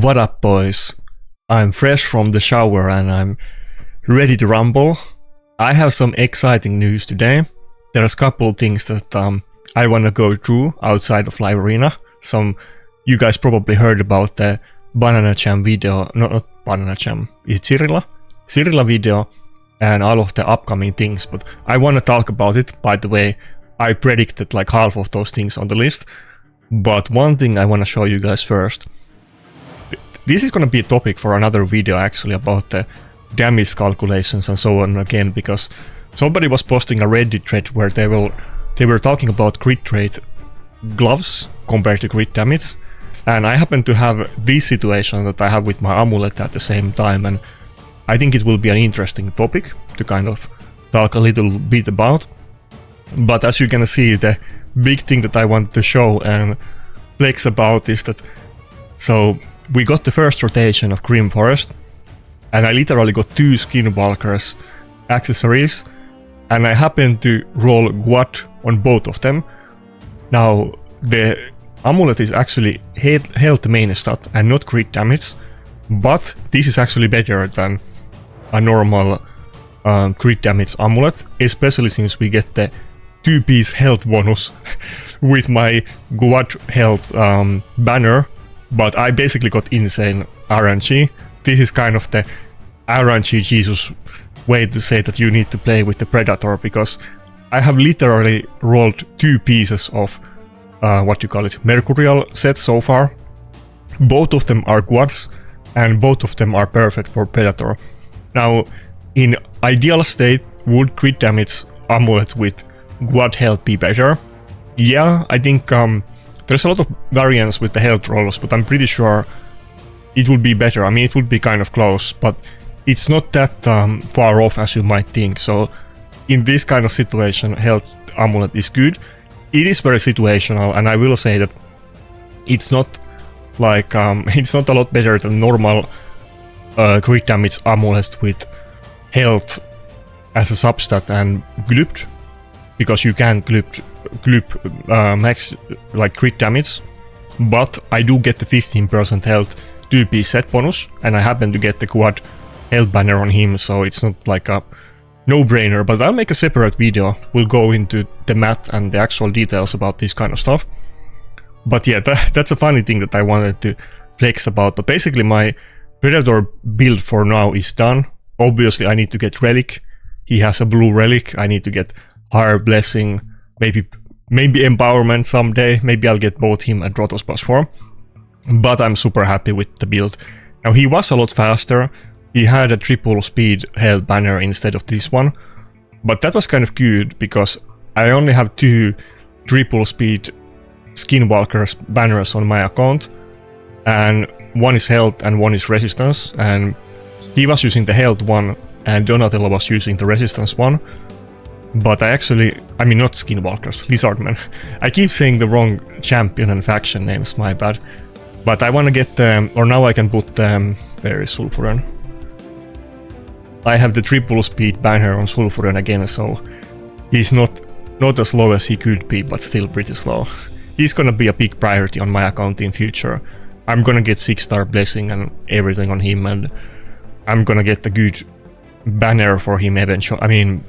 What up, boys? I'm fresh from the shower and I'm ready to rumble. I have some exciting news today. There's a couple things that I want to go through outside of Live Arena. You guys probably heard about the Banana Jam video, not Banana Jam, it's Cyrilla video and all of the upcoming things, but I want to talk about it. By the way, I predicted like half of those things on the list, but one thing I want to show you guys first. This is going to be a topic for another video actually, about the damage calculations and so on again, because somebody was posting a Reddit thread where they were talking about crit rate gloves compared to crit damage, and I happen to have this situation that I have with my amulet at the same time, and I think it will be an interesting topic to kind of talk a little bit about. But as you can see, the big thing that I want to show and flex about is that, so we got the first rotation of Grim Forest, and I literally got 2 Skinwalkers accessories, and I happened to roll Guad on both of them. Now, the amulet is actually health main stat and not crit damage, but this is actually better than a normal crit damage amulet, especially since we get the 2-piece health bonus with my Guad health banner. But I basically got insane RNG. This is kind of the RNG Jesus way to say that you need to play with the Predator, because I have literally rolled 2 pieces of Mercurial sets so far. Both of them are Guads and both of them are perfect for Predator. Now, in ideal state, would crit damage amulet with Guad health be better? Yeah, I think there's a lot of variance with the health rolls, but I'm pretty sure it would be better. I mean, it would be kind of close, but it's not that far off as you might think. So in this kind of situation, health amulet is good. It is very situational, and I will say that it's not like it's not a lot better than normal crit damage amulet with health as a substat and gluped, because you can glup max like crit damage, but I do get the 15% health 2-piece set bonus, and I happen to get the Guad health banner on him, so it's not like a no-brainer. But I'll make a separate video. We'll go into the math and the actual details about this kind of stuff. But yeah, that's a funny thing that I wanted to flex about. But basically my Predator build for now is done. Obviously I need to get Relic. He has a blue Relic. I need to get Higher Blessing, maybe Empowerment someday. Maybe I'll get both him and Rotos plus 4. But I'm super happy with the build. Now, he was a lot faster. He had a triple speed health banner instead of this one. But that was kind of good, because I only have 2 triple speed Skinwalkers banners on my account. And one is health and one is resistance. And he was using the health one and Donatello was using the resistance one. But I mean not Skinwalkers, Lizardmen. I keep saying the wrong champion and faction names, my bad. But I want to get them, or now I can put them, where is Sulfuran? I have the triple speed banner on Sulfuran again, so he's not as low as he could be, but still pretty slow. He's gonna be a big priority on my account in future. I'm gonna get 6-star blessing and everything on him, and I'm gonna get a good banner for him eventually. I mean,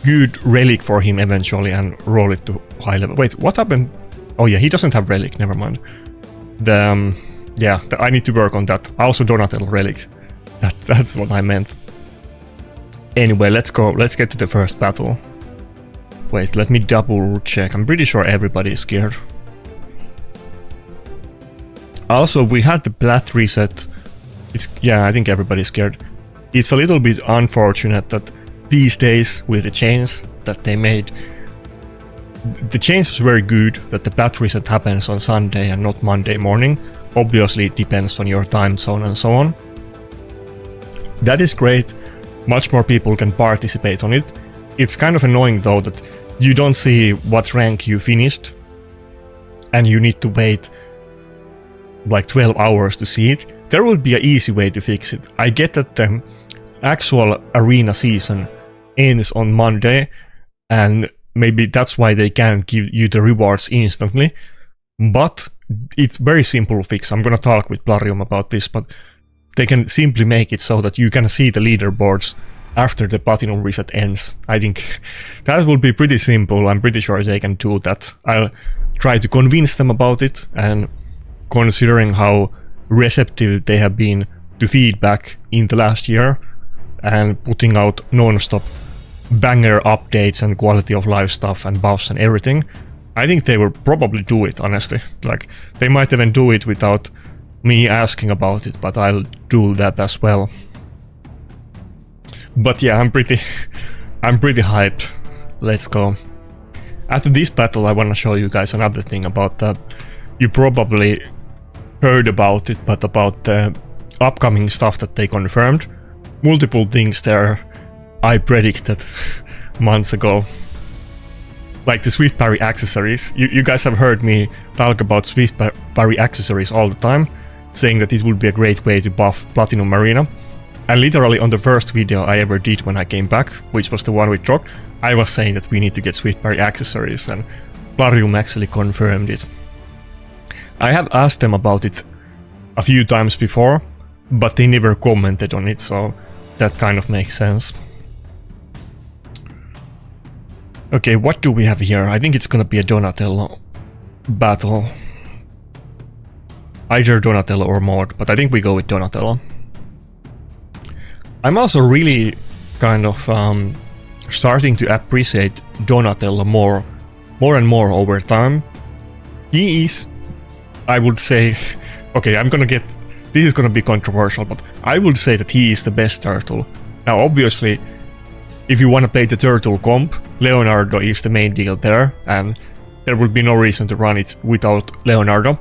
good relic for him eventually, and roll it to high level. Wait, what happened? Oh yeah, he doesn't have relic, never mind. I need to work on that. Also Donatello relic. That's what I meant. Anyway, let's get to the first battle. Wait, let me double check. I'm pretty sure everybody is scared. Also, we had the plat reset. I think everybody's scared. It's a little bit unfortunate that these days, with the change that they made, the change was very good that the plat reset happens on Sunday and not Monday morning. Obviously it depends on your time zone and so on. That is great, much more people can participate on it. It's kind of annoying though that you don't see what rank you finished and you need to wait like 12 hours to see it. There will be an easy way to fix it. I get that the actual arena season ends on Monday, and maybe that's why they can't give you the rewards instantly, but it's very simple fix. I'm gonna talk with Plarium about this, but they can simply make it so that you can see the leaderboards after the platinum reset ends. I think that will be pretty simple. I'm pretty sure they can do that. I'll try to convince them about it, and considering how receptive they have been to feedback in the last year and putting out non-stop banger updates and quality of life stuff and buffs and everything, I think they will probably do it, honestly. Like, they might even do it without me asking about it, but I'll do that as well. But yeah, I'm pretty hyped. Let's go. After this battle, I want to show you guys another thing about that. You probably heard about it, but about the upcoming stuff that they confirmed. Multiple things there I predicted months ago. Like the Swift Parry accessories. You guys have heard me talk about Swift Parry accessories all the time, saying that it would be a great way to buff Platinum Arena. And literally on the first video I ever did when I came back, which was the one with Rock, I was saying that we need to get Swift Parry accessories, and Plarium actually confirmed it. I have asked them about it a few times before, but they never commented on it, so that kind of makes sense. Okay, what do we have here? I think it's gonna be a Donatello battle. Either Donatello or Maud, but I think we go with Donatello. I'm also really kind of starting to appreciate Donatello more and more over time. He is, I would say, okay, this is gonna be controversial, but I would say that he is the best turtle. Now, obviously, if you want to play the turtle comp, Leonardo is the main deal there, and there would be no reason to run it without Leonardo.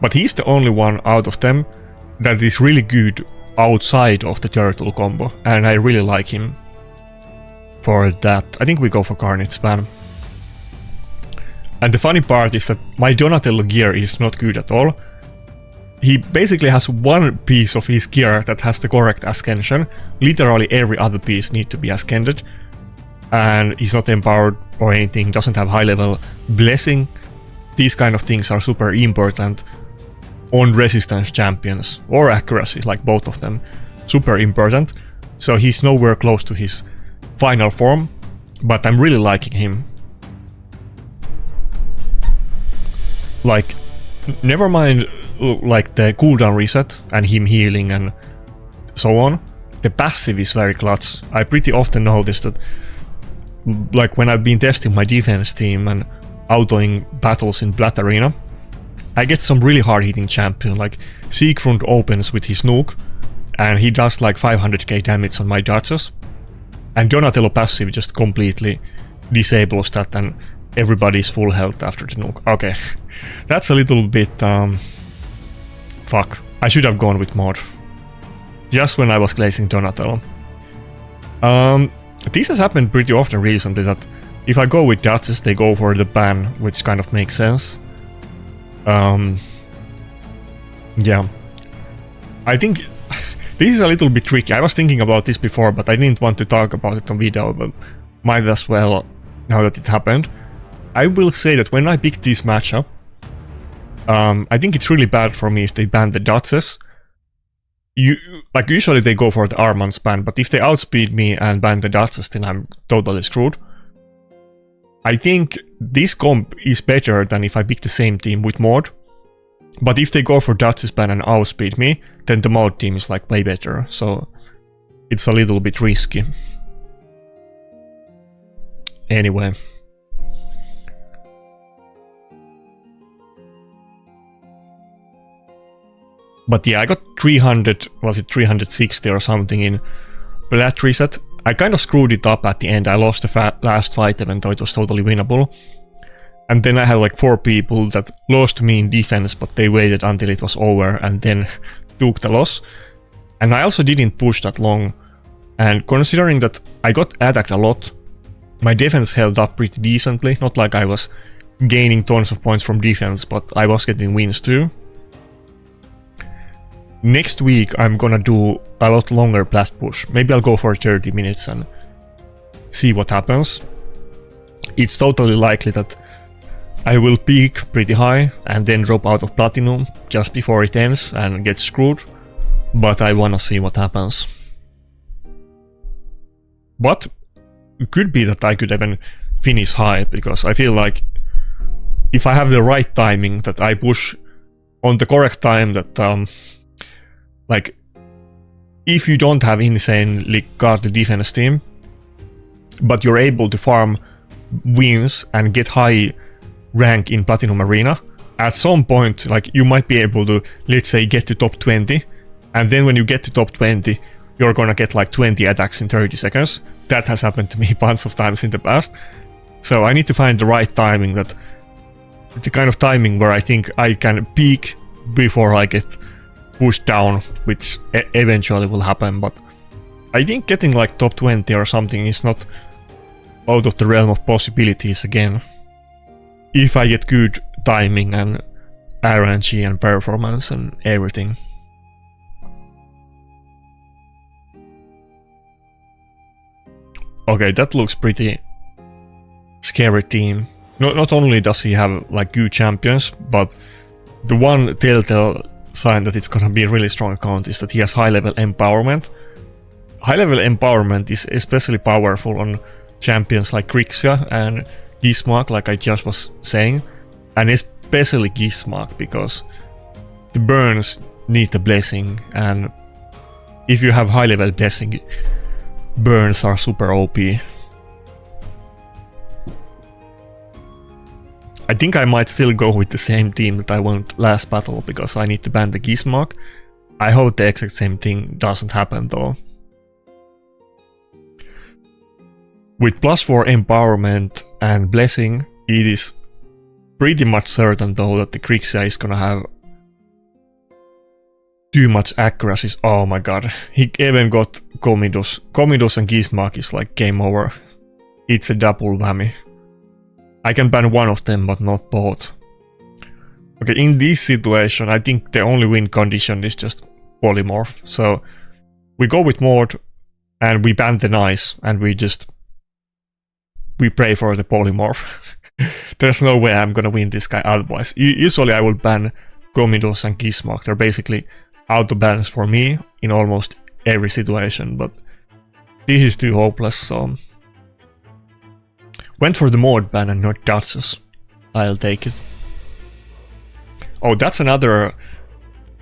But he's the only one out of them that is really good outside of the turtle combo, and I really like him for that. I think we go for Carnage Ban. And the funny part is that my Donatello gear is not good at all. He basically has one piece of his gear that has the correct ascension. Literally every other piece needs to be ascended. And he's not empowered or anything, doesn't have high level blessing. These kind of things are super important on resistance champions, or accuracy, like both of them. Super important. So he's nowhere close to his final form, but I'm really liking him. Like, never mind like the cooldown reset and him healing and so on. The passive is very clutch. I pretty often notice that, like when I've been testing my defense team and autoing battles in Plat Arena, I get some really hard hitting champion, like Siegfried opens with his nuke and he does like 500k damage on my dodges, and Donatello passive just completely disables that and everybody's full health after the nuke. Okay, that's a little bit fuck. I should have gone with Maud just when I was glazing Donatello. This has happened pretty often recently, that if I go with Duchess, they go for the ban, which kind of makes sense. Yeah. I think this is a little bit tricky. I was thinking about this before, but I didn't want to talk about it on video, but might as well now that it happened. I will say that when I picked this matchup, I think it's really bad for me if they ban the Duchess. Like usually they go for the Armand's ban, but if they outspeed me and ban the Duchess, then I'm totally screwed. I think this comp is better than if I pick the same team with Maud. But if they go for Duchess ban and outspeed me, then the Maud team is like way better, so it's a little bit risky. Anyway. But yeah, I got 300, was it 360 or something in Plat reset. I kind of screwed it up at the end. I lost the last fight even though it was totally winnable. And then I had like 4 people that lost to me in defense, but they waited until it was over and then took the loss. And I also didn't push that long. And considering that I got attacked a lot, my defense held up pretty decently. Not like I was gaining tons of points from defense, but I was getting wins too. Next week I'm gonna do a lot longer Plat push. Maybe I'll go for 30 minutes and see what happens. It's totally likely that I will peak pretty high and then drop out of Platinum just before it ends and get screwed, but I wanna see what happens. But it could be that I could even finish high, because I feel like if I have the right timing, that I push on the correct time, that like if you don't have insanely guarded defense team, but you're able to farm wins and get high rank in Platinum Arena, at some point like you might be able to, let's say, get to top 20, and then when you get to top 20 you're gonna get like 20 attacks in 30 seconds. That has happened to me a bunch of times in the past. So I need to find the right timing, that the kind of timing where I think I can peak before I get pushed down, which eventually will happen. But I think getting like top 20 or something is not out of the realm of possibilities again, if I get good timing and RNG and performance and everything. Okay, that looks pretty scary team. Not only does he have like good champions, but the one telltale sign that it's gonna be a really strong account is that he has high level empowerment. High level empowerment is especially powerful on champions like Grixia and Gizmark, like I just was saying, and especially Gizmark, because the burns need the blessing, and if you have high level blessing, burns are super OP. I think I might still go with the same team that I went last battle, because I need to ban the Gizmark. I hope the exact same thing doesn't happen though. With +4 empowerment and blessing, it is pretty much certain though that the Grixia is gonna have too much accuracies. Oh my god, he even got Comidus. Comidus and Gizmark is like game over. It's a double whammy. I can ban one of them but not both. Okay, in this situation I think the only win condition is just polymorph. So we go with Mord and we ban the nice, and we pray for the polymorph. There's no way I'm gonna win this guy otherwise. Usually I will ban Comidus and Gizmark. They're basically auto bans for me in almost every situation, but this is too hopeless, so went for the Mord ban and not Duchess. I'll take it. Oh, that's another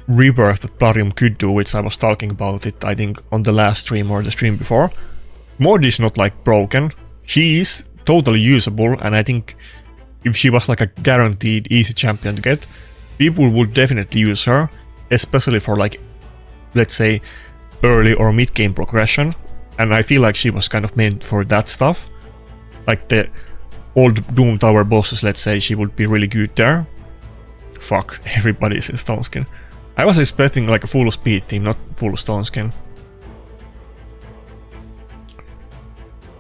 rebirth that Platinum could do, which I was talking about it, I think, on the last stream or the stream before. Mord is not like broken. She is totally usable, and I think if she was like a guaranteed easy champion to get, people would definitely use her, especially for like, let's say, early or mid game progression, and I feel like she was kind of meant for that stuff. Like the old Doom Tower bosses, let's say, she would be really good there. Fuck, everybody's in Stone Skin. I was expecting like a full speed team, not full Stone Skin.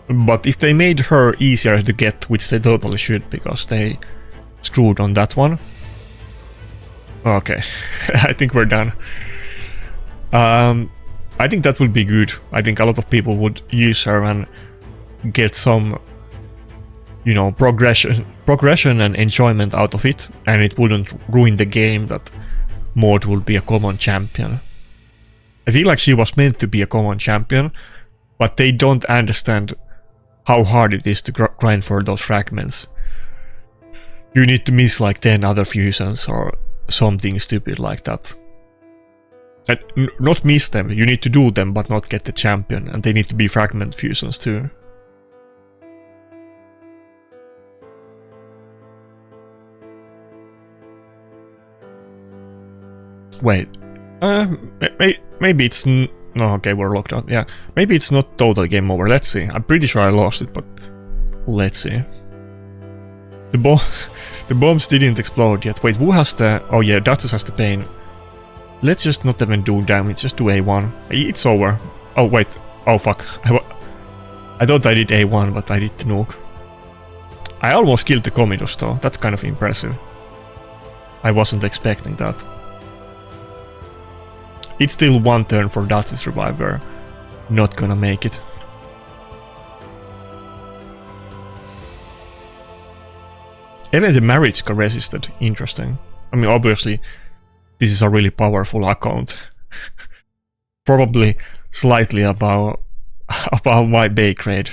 But if they made her easier to get, which they totally should, because they screwed on that one. Okay, I think we're done. I think that would be good. I think a lot of people would use her and get some, you know, progression and enjoyment out of it, and it wouldn't ruin the game that Maud will be a common champion. I feel like she was meant to be a common champion, but they don't understand how hard it is to grind for those fragments. You need to miss like 10 other fusions or something stupid like that. And not miss them, you need to do them but not get the champion, and they need to be fragment fusions too. Wait, maybe it's no, okay, we're locked out. Yeah, maybe it's not total game over. Let's see. I'm pretty sure I lost it, but let's see. The bombs didn't explode yet. Wait, who has the? Oh yeah, Duchess has the pain. Let's just not even do damage. Just do A1. It's over. Oh wait. Oh fuck. I thought I did A1, but I did the nuke. I almost killed the Comidus though. That's kind of impressive. I wasn't expecting that. It's still one turn for Duchess Reviver. Not gonna make it. Even the marriage got resisted. Interesting. I mean, obviously, this is a really powerful account. Probably slightly above my bay grade.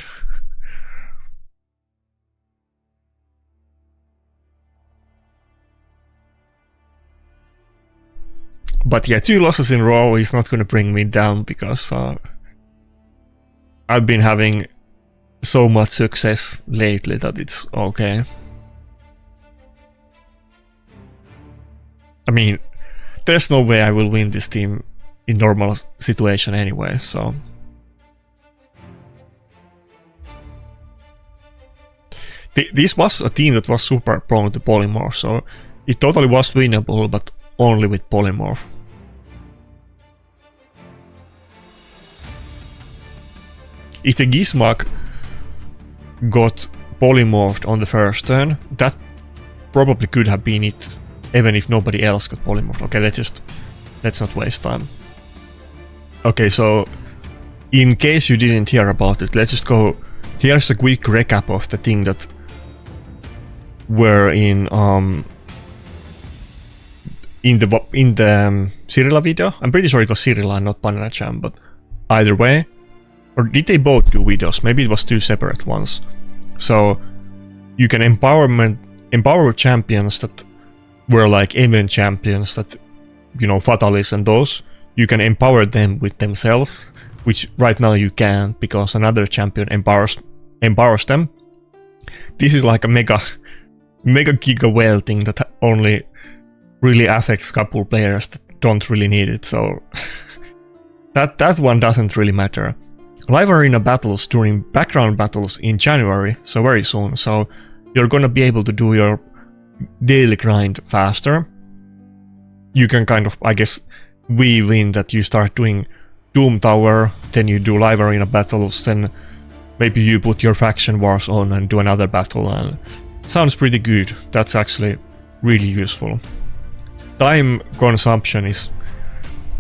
But yeah, 2 losses in a row is not going to bring me down because I've been having so much success lately that it's okay. I mean, there's no way I will win this team in normal situation anyway, so... This was a team that was super prone to polymorph, so it totally was winnable, but only with polymorph. If the Gizmak got polymorphed on the first turn, that probably could have been it, even if nobody else got polymorphed. Okay, let's not waste time. Okay, so in case you didn't hear about it, let's just go. Here's a quick recap of the thing that were in the Cyrilla video. I'm pretty sure it was Cyrilla and not Banana Jam, but either way. Or did they both do videos? Maybe it was 2 separate ones. So you can empower champions that were like event champions that, you know, Fatalists and those. You can empower them with themselves, which right now you can't because another champion empowers them. This is like a mega giga whale thing that only really affects couple players that don't really need it. So that one doesn't really matter. Live arena battles during background battles in January, so very soon. So you're gonna be able to do your daily grind faster. You can kind of, I guess, weave in that you start doing Doom Tower, then you do live arena battles, then maybe you put your faction wars on and do another battle, and sounds pretty good. That's actually really useful. Time consumption is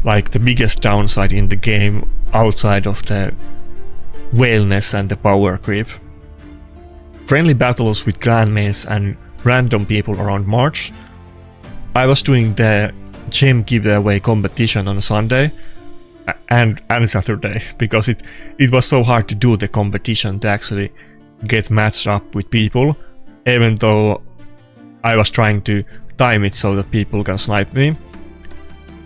like the biggest downside in the game outside of the whaleness and the power creep. Friendly battles with clanmates and random people around March. I was doing the gem giveaway competition on Sunday and Saturday because it was so hard to do the competition to actually get matched up with people, even though I was trying to time it so that people can snipe me.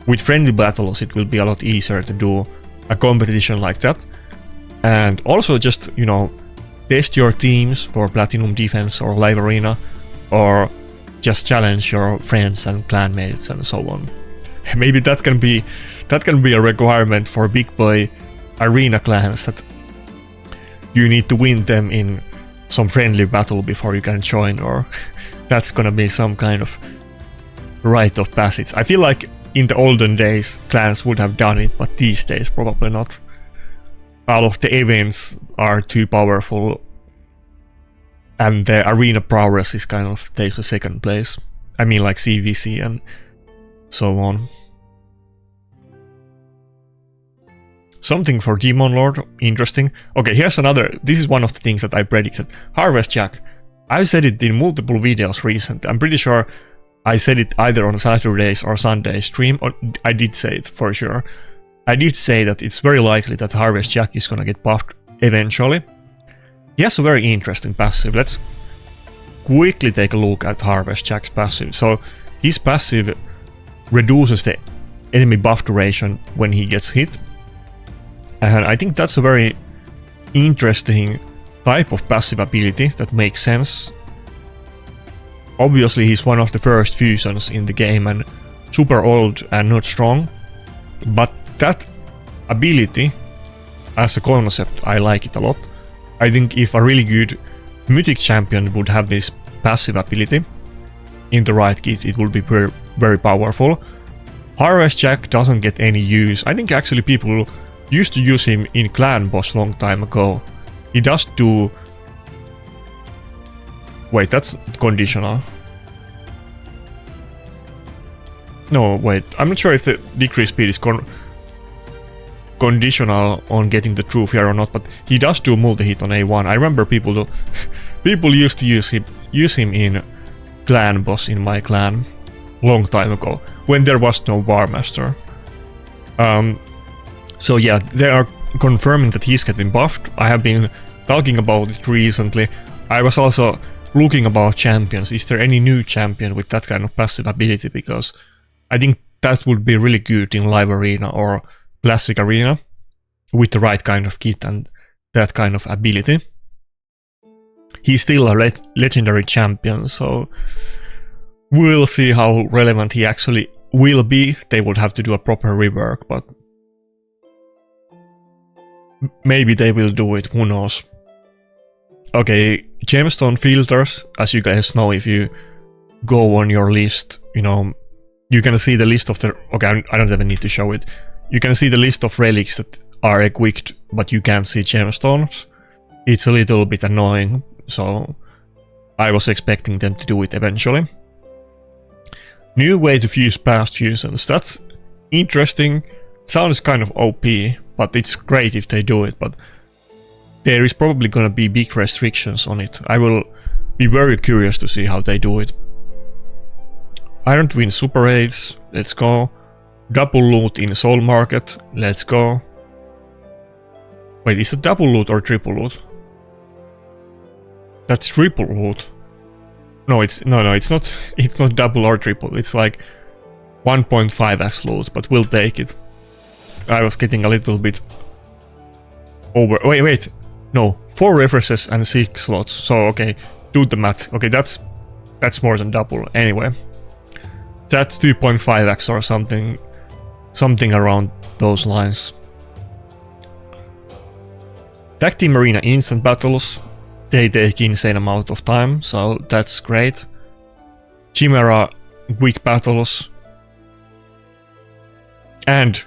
With friendly battles it will be a lot easier to do a competition like that, and also just, you know, test your teams for Platinum Defense or Live Arena, or just challenge your friends and clanmates and so on. Maybe that can be a requirement for big boy arena clans, that you need to win them in some friendly battle before you can join, or that's gonna be some kind of rite of passage. I feel like in the olden days clans would have done it, but these days probably not. All of the events are too powerful and the arena prowess is kind of takes a second place. I mean, like CVC and so on. Something for Demon Lord, interesting. Okay, here's another, this is one of the things that I predicted. Harvest Jack. I've said it in multiple videos recently. I'm pretty sure I said it either on Saturday's or Sunday's stream, or I did say it for sure. I did say that it's very likely that Harvest Jack is gonna get buffed eventually. He has a very interesting passive. Let's quickly take a look at Harvest Jack's passive. So his passive reduces the enemy buff duration when he gets hit. And I think that's a very interesting type of passive ability that makes sense. Obviously he's one of the first fusions in the game and super old and not strong, but that ability as a concept, I like it a lot. I think if a really good mythic champion would have this passive ability in the right kit, it would be very, very powerful. Harvest Jack doesn't get any use. I think actually people used to use him in Clan Boss long time ago. He does do... Wait, that's conditional. No, wait, I'm not sure if the decrease speed is conditional on getting the truth here or not, but he does do multi-hit on A1. I remember people used to use him in clan boss in my clan long time ago, when there was no Barmaster. So yeah, they are confirming that he's getting buffed. I have been talking about it recently. I was also looking about champions. Is there any new champion with that kind of passive ability? Because I think that would be really good in live arena or classic arena with the right kind of kit and that kind of ability. He's still a legendary champion, so we'll see how relevant he actually will be. They would have to do a proper rework, but maybe they will do it, who knows. Okay, gemstone filters, as you guys know, if you go on your list, you know, you can see the list of the... Okay, I don't even need to show it. You can see the list of relics that are equipped, but you can't see gemstones. It's a little bit annoying, so I was expecting them to do it eventually. New way to fuse past fusions, that's interesting. Sounds kind of OP, but it's great if they do it, but there is probably gonna be big restrictions on it. I will be very curious to see how they do it. Iron Twin Super Raids, let's go. Double loot in Soul Market, let's go. Wait, is it double loot or triple loot? That's triple loot. No, it's not. It's not double or triple. It's like 1.5x loot, but we'll take it. I was getting a little bit over. Wait. No, 4 refreshes and 6 slots. So okay, do the math. Okay, that's more than double. Anyway, that's 2.5x or something around those lines. Tag Team Arena instant battles. They take insane amount of time, so that's great. Chimera quick battles. And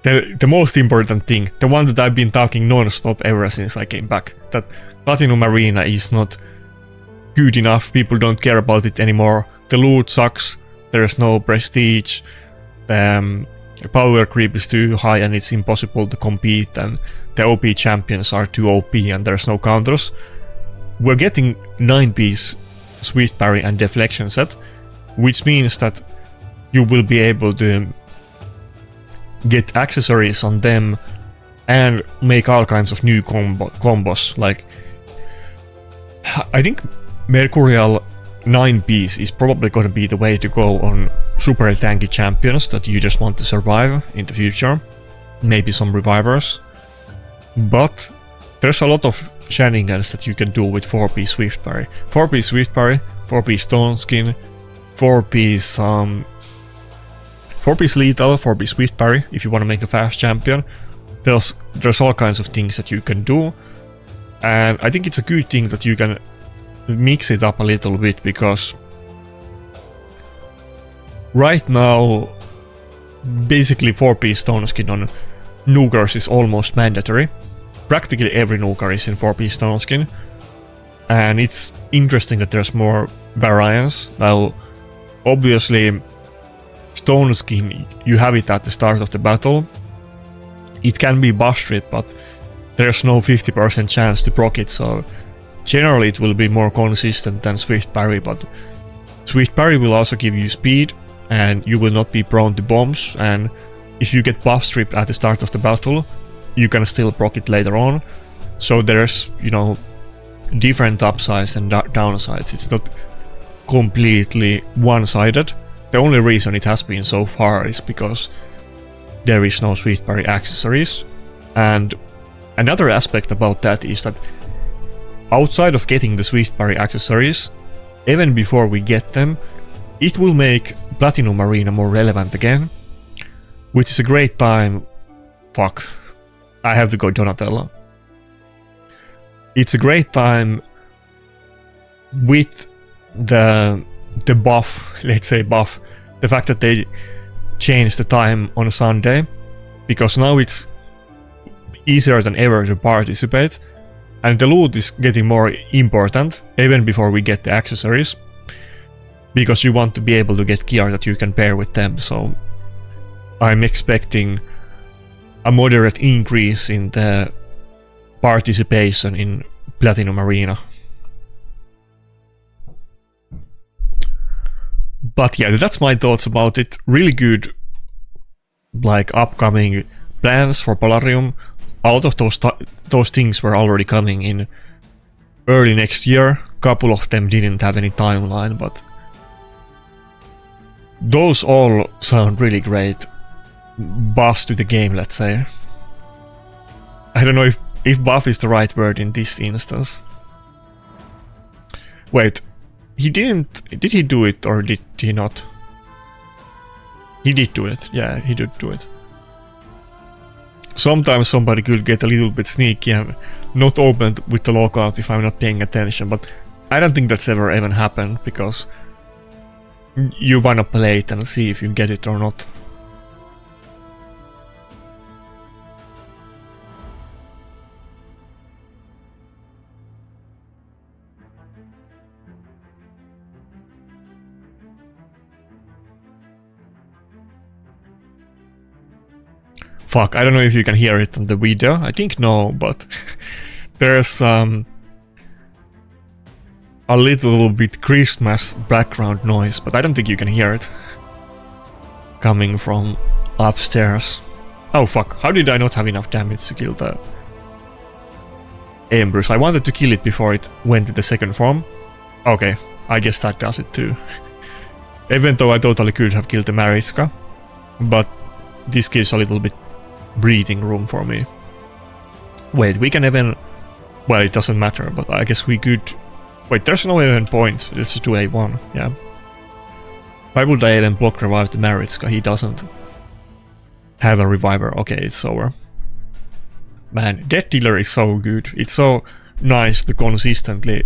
the most important thing, the one that I've been talking non-stop ever since I came back, that Platinum Arena is not good enough, people don't care about it anymore, the loot sucks, there's no prestige, power creep is too high and it's impossible to compete, and the OP champions are too OP and there's no counters. We're getting 9-piece Swift Parry and Deflection set, which means that you will be able to get accessories on them and make all kinds of new combos. Like, I think Mercurial 9-piece is probably going to be the way to go on super tanky champions that you just want to survive in the future. Maybe some revivers. But there's a lot of shenanigans that you can do with 4-piece Swift Parry. 4-piece Swift Parry, 4-piece Stone Skin, 4-piece 4-piece Lethal, 4-piece Swift Parry if you want to make a fast champion. There's all kinds of things that you can do. And I think it's a good thing that you can mix it up a little bit, because right now basically 4-piece Stone Skin on Nukers is almost mandatory. Practically every Nuker is in 4-piece Stone Skin, and it's interesting that there's more variance. Now, obviously, Stone Skin, you have it at the start of the battle. It can be buff strip, but there's no 50% chance to proc it, so generally it will be more consistent than Swift Parry, but Swift Parry will also give you speed, and you will not be prone to bombs, and if you get buff stripped at the start of the battle, you can still proc it later on. So there's, you know, different upsides and downsides. It's not completely one-sided. The only reason it has been so far is because there is no Swift Parry accessories. And another aspect about that is that outside of getting the Swift Parry accessories, even before we get them, it will make Platinum Arena more relevant again, which is a great time. Fuck, I have to go Donatello. It's a great time with the buff, let's say buff, the fact that they changed the time on a Sunday, because now it's easier than ever to participate, and the loot is getting more important even before we get the accessories, because you want to be able to get gear that you can pair with them. So I'm expecting a moderate increase in the participation in Platinum Arena. But yeah, that's my thoughts about it. Really good, like, upcoming plans for Polarium. A lot of those things were already coming in early next year. Couple of them didn't have any timeline, but those all sound really great. Buffs to the game, let's say. I don't know if buff is the right word in this instance. Wait, he didn't... Did he do it or did he not? He did do it. Yeah, he did do it. Sometimes somebody could get a little bit sneaky and not open with the lockout if I'm not paying attention, but I don't think that's ever even happened, because you wanna play it and see if you get it or not. Fuck, I don't know if you can hear it on the video. I think no, but there's a little bit Christmas background noise, but I don't think you can hear it coming from upstairs. Oh fuck, how did I not have enough damage to kill the Empress? I wanted to kill it before it went to the second form. Okay, I guess that does it too. Even though I totally could have killed the Mariska, but this gives a little bit breathing room for me. Wait, we can even... Well, it doesn't matter, but I guess we could... Wait, there's no even point. Let's just do A1, yeah. Why would I even block revive the Mariska? He doesn't have a reviver. Okay, it's over. Man, Death Dealer is so good. It's so nice to consistently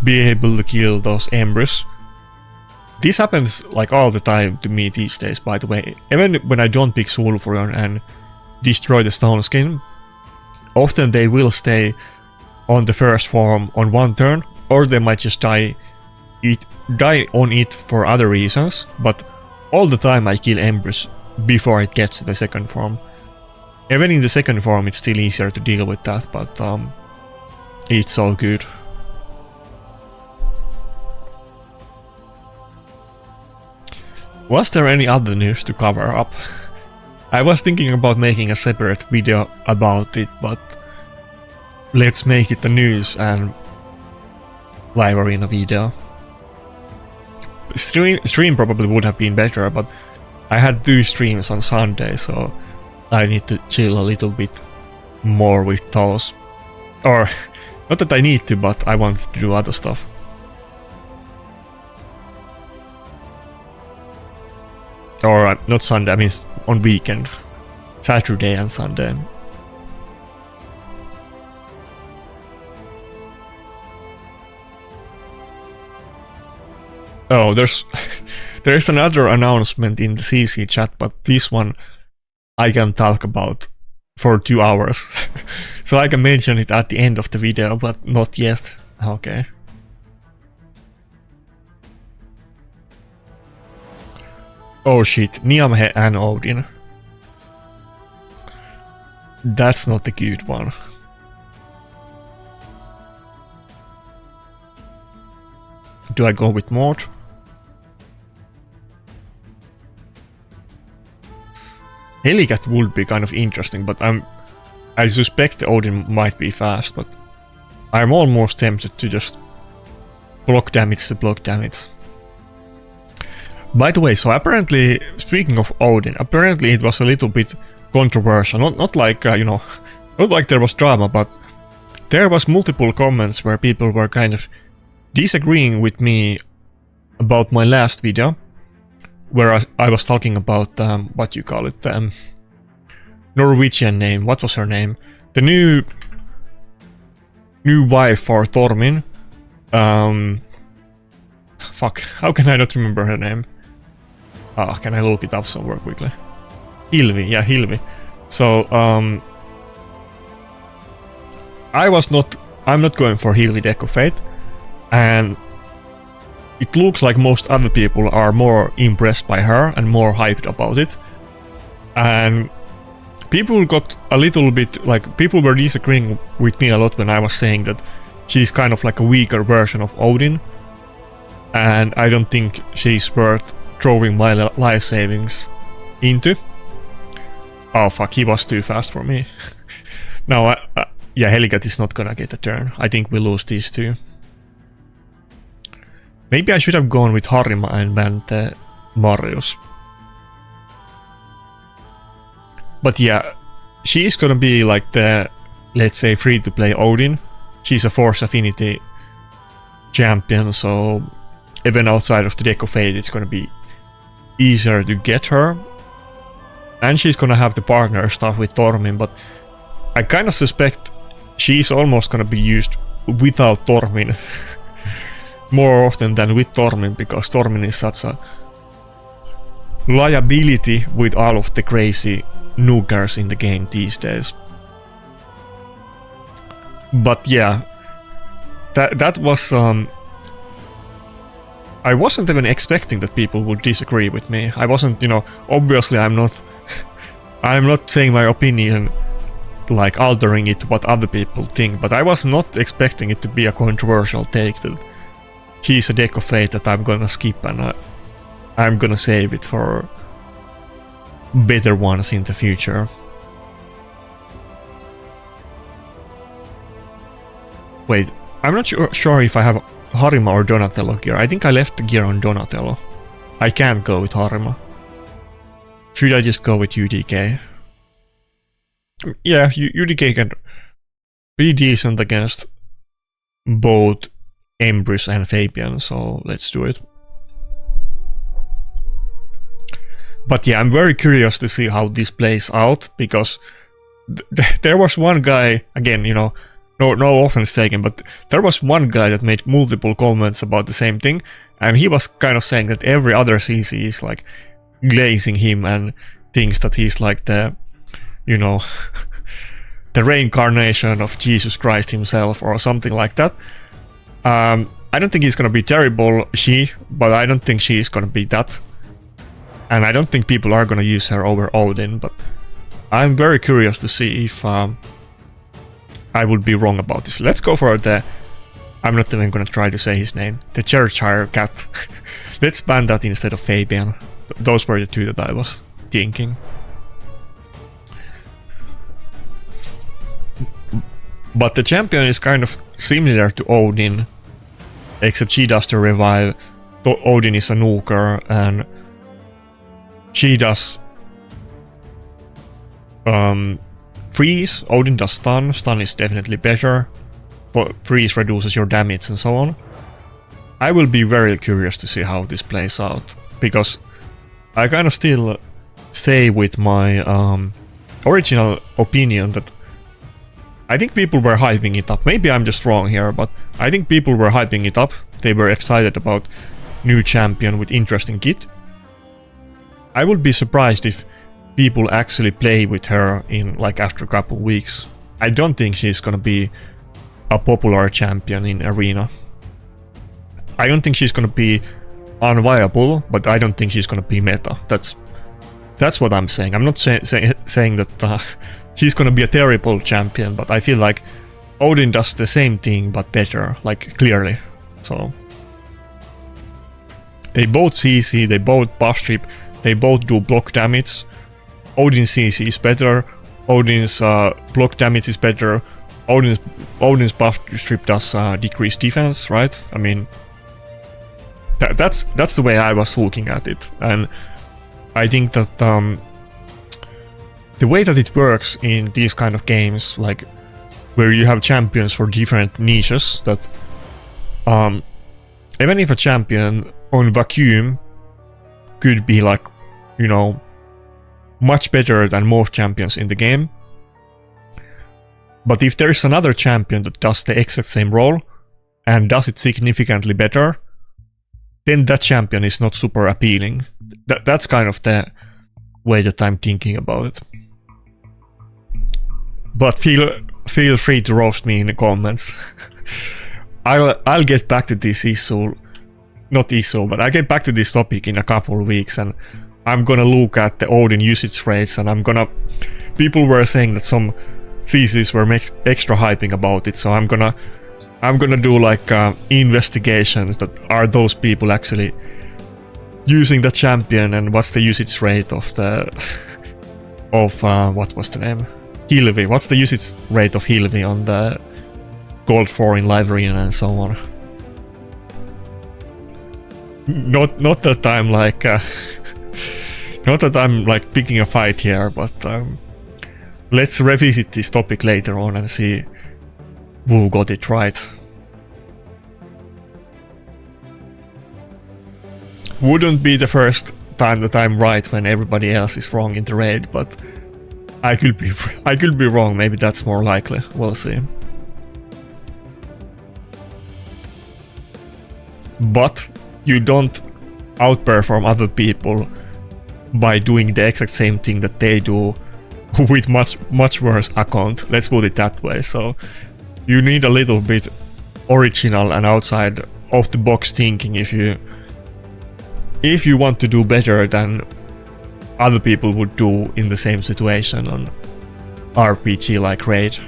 be able to kill those Embers. This happens like all the time to me these days, by the way. Even when I don't pick Sulfuron and destroy the Stone Skin, often they will stay on the first form on one turn, or they might just die on it for other reasons, but all the time I kill Embers before it gets to the second form. Even in the second form it's still easier to deal with that, but it's so good. Was there any other news to cover up? I was thinking about making a separate video about it, but let's make it the news and live in a video. Stream probably would have been better, but I had 2 streams on Sunday, so I need to chill a little bit more with those. Or, not that I need to, but I want to do other stuff. Or not Sunday, I mean on weekend. Saturday and Sunday. Oh, there's another announcement in the CC chat, but this one I can talk about for 2 hours. So I can mention it at the end of the video, but not yet. Okay. Oh shit, Niamhe and Odin. That's not a good one. Do I go with Mord? Helicat would be kind of interesting, but I suspect the Odin might be fast, but I'm almost tempted to just block damage to block damage. By the way, so apparently, speaking of Odin, apparently it was a little bit controversial. Not like, you know, not like there was drama, but there was multiple comments where people were kind of disagreeing with me about my last video, where I was talking about, what you call it, Norwegian name, what was her name? The new wife for Tormin. Fuck, how can I not remember her name? Can I look it up somewhere quickly? Hilvi, yeah, Hilvi. So, I'm not going for Hilvi Deco Fate, and it looks like most other people are more impressed by her and more hyped about it. And people got a little bit, like, people were disagreeing with me a lot when I was saying that she's kind of like a weaker version of Odin. and I don't think she's worth throwing my life savings into. Oh fuck, he was too fast for me. No, yeah, Helicat is not gonna get a turn. I think we lose these two. Maybe I should have gone with Harima and banned Marius. But yeah, she is gonna be like the, let's say, free-to-play Odin. She's a Force Affinity champion, so even outside of the Deck of Fate, it's gonna be easier to get her. And she's gonna have the partner stuff with Tormin, but I kind of suspect she's almost gonna be used without Tormin more often than with Tormin, because Tormin is such a liability with all of the crazy nukers in the game these days. But yeah, that was I wasn't even expecting that people would disagree with me. I wasn't, you know, obviously I'm not saying my opinion like altering it to what other people think, but I was not expecting it to be a controversial take that he's a Deck of Fate that I'm gonna skip and I'm gonna save it for better ones in the future. Wait, I'm not sure if I have Harima or Donatello gear. I think I left the gear on Donatello. I can't go with Harima. Should I just go with UDK? Yeah, UDK can be decent against both Embrys and Fabian, so let's do it. But yeah, I'm very curious to see how this plays out, because there was one guy, again, you know, no offense taken, but there was one guy that made multiple comments about the same thing, and he was kind of saying that every other CC is like glazing him and thinks that he's like the, you know, the reincarnation of Jesus Christ himself or something like that. I don't think he's gonna be terrible, but I don't think she's gonna be that. And I don't think people are gonna use her over Odin, but I'm very curious to see if I would be wrong about this. Let's go for the, I'm not even gonna try to say his name, the Churchire cat. Let's ban that instead of Fabian. Those were the two that I was thinking. But the champion is kind of similar to Odin, except she does the revive. Odin is a nuker, and she does freeze. Odin does stun. Stun is definitely better, but freeze reduces your damage and so on. I will be very curious to see how this plays out, because I kind of still stay with my original opinion that I think people were hyping it up. Maybe I'm just wrong here, but I think people were hyping it up. They were excited about new champion with interesting kit. I would be surprised if people actually play with her in like after a couple weeks. I don't think she's gonna be a popular champion in Arena. I don't think she's gonna be unviable, but I don't think she's gonna be meta. That's what I'm saying. I'm not saying that she's gonna be a terrible champion, but I feel like Odin does the same thing but better, like clearly. So they both CC, they both buff strip, they both do block damage. Odin's CC is better, Odin's block damage is better, Odin's buff strip does decrease defense, right? I mean, that's the way I was looking at it, and I think that the way that it works in these kind of games, like where you have champions for different niches, that even if a champion on vacuum could be like, you know, much better than most champions in the game, but if there is another champion that does the exact same role and does it significantly better, then that champion is not super appealing. That's kind of the way that I'm thinking about it. But feel free to roast me in the comments. I'll get back to this issue, not issue, but I'll get back to this topic in a couple of weeks, and I'm gonna look at the Odin usage rates, and people were saying that some CCs were extra hyping about it, so I'm I'm gonna do like investigations that are those people actually using the champion, and what's the usage rate of the what was the name? Hilvi. What's the usage rate of Hilvi on the Gold 4 in Live Arena and so on? Not that I'm like not that I'm like picking a fight here, but let's revisit this topic later on and see who got it right. Wouldn't be the first time that I'm right when everybody else is wrong in the raid, but I could be wrong. Maybe that's more likely. We'll see. But you don't outperform other people by doing the exact same thing that they do with much worse account. Let's put it that way. So you need a little bit original and outside of the box thinking if you want to do better than other people would do in the same situation on RPG like Raid.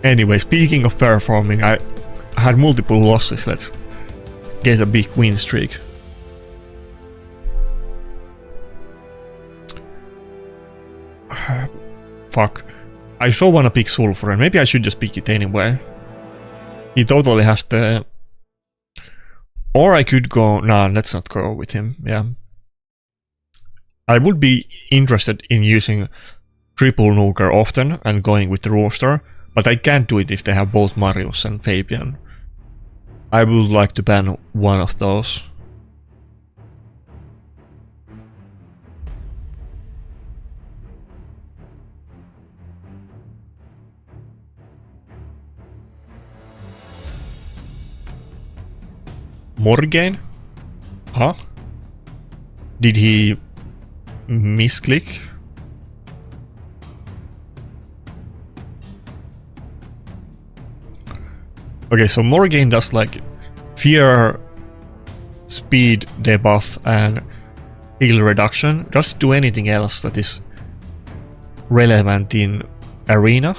Anyway, speaking of performing, I had multiple losses. Let's get a big win streak. Fuck. I so wanna pick Sulfur, and maybe I should just pick it anyway. He totally has the... Or I could go... Nah, let's not go with him, yeah. I would be interested in using triple nuker often and going with the Rooster, but I can't do it if they have both Marius and Fabian. I would like to ban one of those. Morgaine? Huh? Did he misclick? Okay, so Morgaine does like fear, speed debuff and heal reduction. Does it do anything else that is relevant in Arena?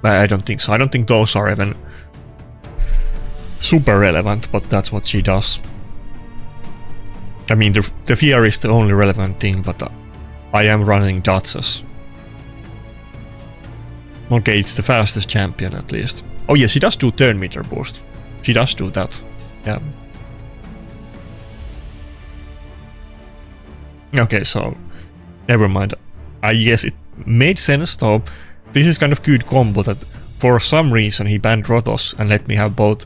I don't think so. I don't think those are even super relevant, but that's what she does. I mean, the fear is the only relevant thing, but I am running Datsus. Okay, it's the fastest champion at least. Oh yes, she does do turn meter boost. She does do that. Yeah. Okay, so never mind. I guess it made sense though. This is kind of good combo that for some reason he banned Rotos and let me have both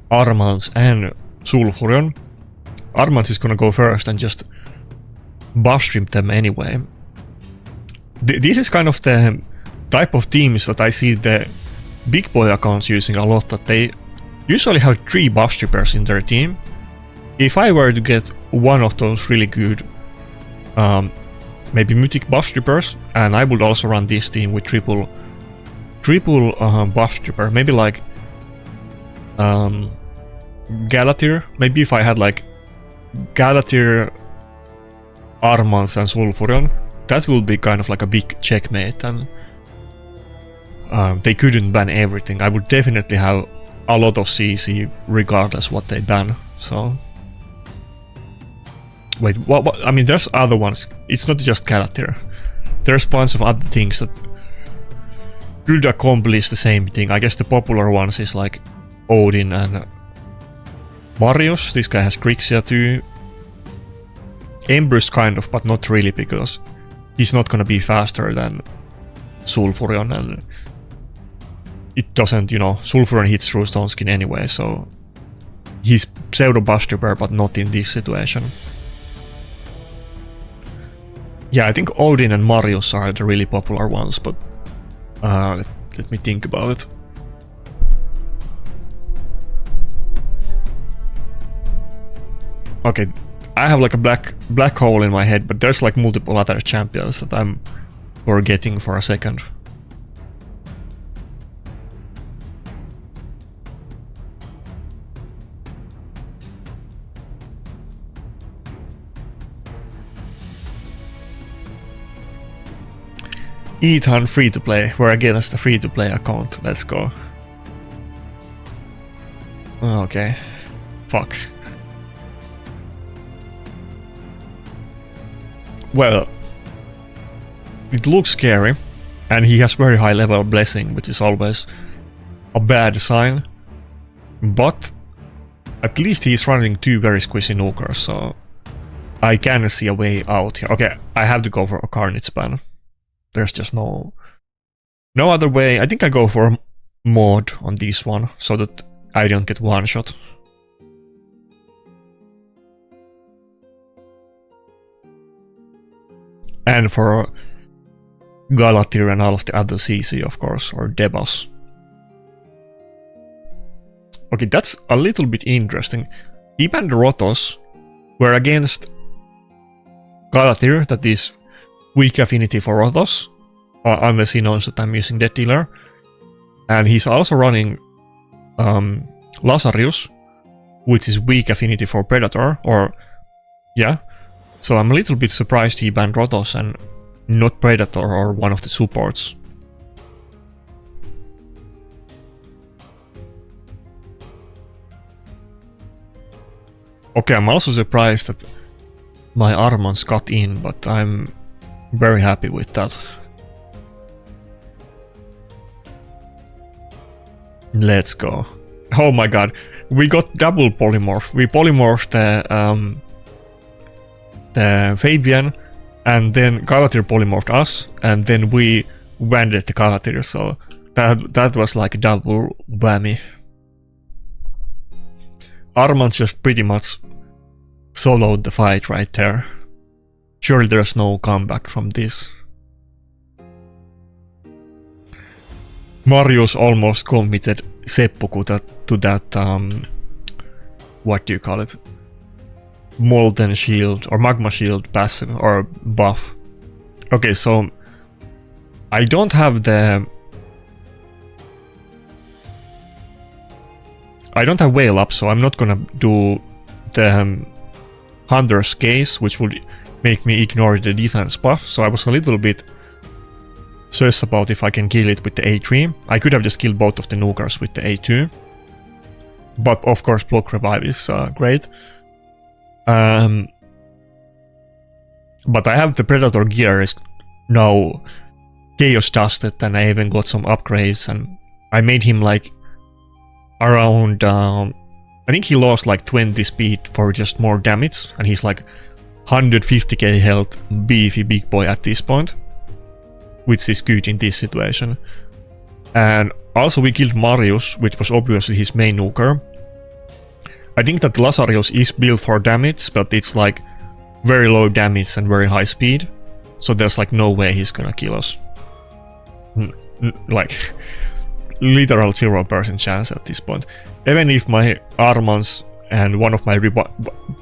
Armans and Sulfurion. Armans is gonna go first and just buff stream them anyway. This is kind of the type of teams that I see the big boy accounts using a lot, that they usually have 3 buff strippers in their team. If I were to get one of those really good maybe mythic buff strippers, and I would also run this team with triple buff stripper, maybe like Galatir. Maybe if I had like Galatir, Armans and Sulfurion, that will be kind of like a big checkmate, and they couldn't ban everything. I would definitely have a lot of CC regardless what they ban, so... Wait, what? I mean, there's other ones. It's not just Galatir. There's bunch of other things that could accomplish the same thing. I guess the popular ones is like Odin and Marius. This guy has Grixia too. Embrus kind of, but not really, because he's not gonna be faster than Sulfurion, and it doesn't, you know, Sulfurion hits through Stone Skin anyway, so he's pseudo buff stripper, but not in this situation. Yeah, I think Odin and Marius are the really popular ones, but let me think about it. Okay, I have like a black hole in my head, but there's like multiple other champions that I'm forgetting for a second. Ethan free-to-play. We're against the free-to-play account. Let's go. Okay. Fuck. Well, it looks scary, and he has very high level blessing, which is always a bad sign. But at least he's running 2 very squishy nukers, so I can see a way out here. Okay, I have to go for a Carnage ban. There's just no other way. I think I go for a mod on this one, so that I don't get one shot. And for Galatir and all of the other CC, of course, or Debos. Okay, that's a little bit interesting. Hib and Rotos were against Galatir, that is weak affinity for Rotos, unless he knows that I'm using Death Dealer. And he's also running Lazarus, which is weak affinity for Predator, or yeah. So I'm a little bit surprised he banned Rotos and not Predator or one of the supports. Okay, I'm also surprised that my Armans got in, but I'm very happy with that. Let's go. Oh my god, we got double polymorph. We polymorphed the Fabian, and then Galatir polymorphed us, and then we wended the Galatir, so that was like a double whammy. Armand just pretty much soloed the fight right there. Surely there's no comeback from this. Marius almost committed seppuku to that, what do you call it? Molten Shield or Magma Shield passive or buff. Okay, so I don't have Whale up, so I'm not gonna do the Hunter's Case, which would make me ignore the defense buff, so I was a little bit sus about if I can kill it with the A3. I could have just killed both of the nukers with the A2. But of course block revive is great. But I have the Predator gear is now chaos dusted, and I even got some upgrades, and I made him like around I think he lost like 20 speed for just more damage, and he's like 150k health beefy big boy at this point, which is good in this situation. And also we killed Marius, which was obviously his main nuker. I think that Lazarus is built for damage, but it's like very low damage and very high speed, so there's like no way he's gonna kill us. Like literal 0% chance at this point. Even if my Armans and one of my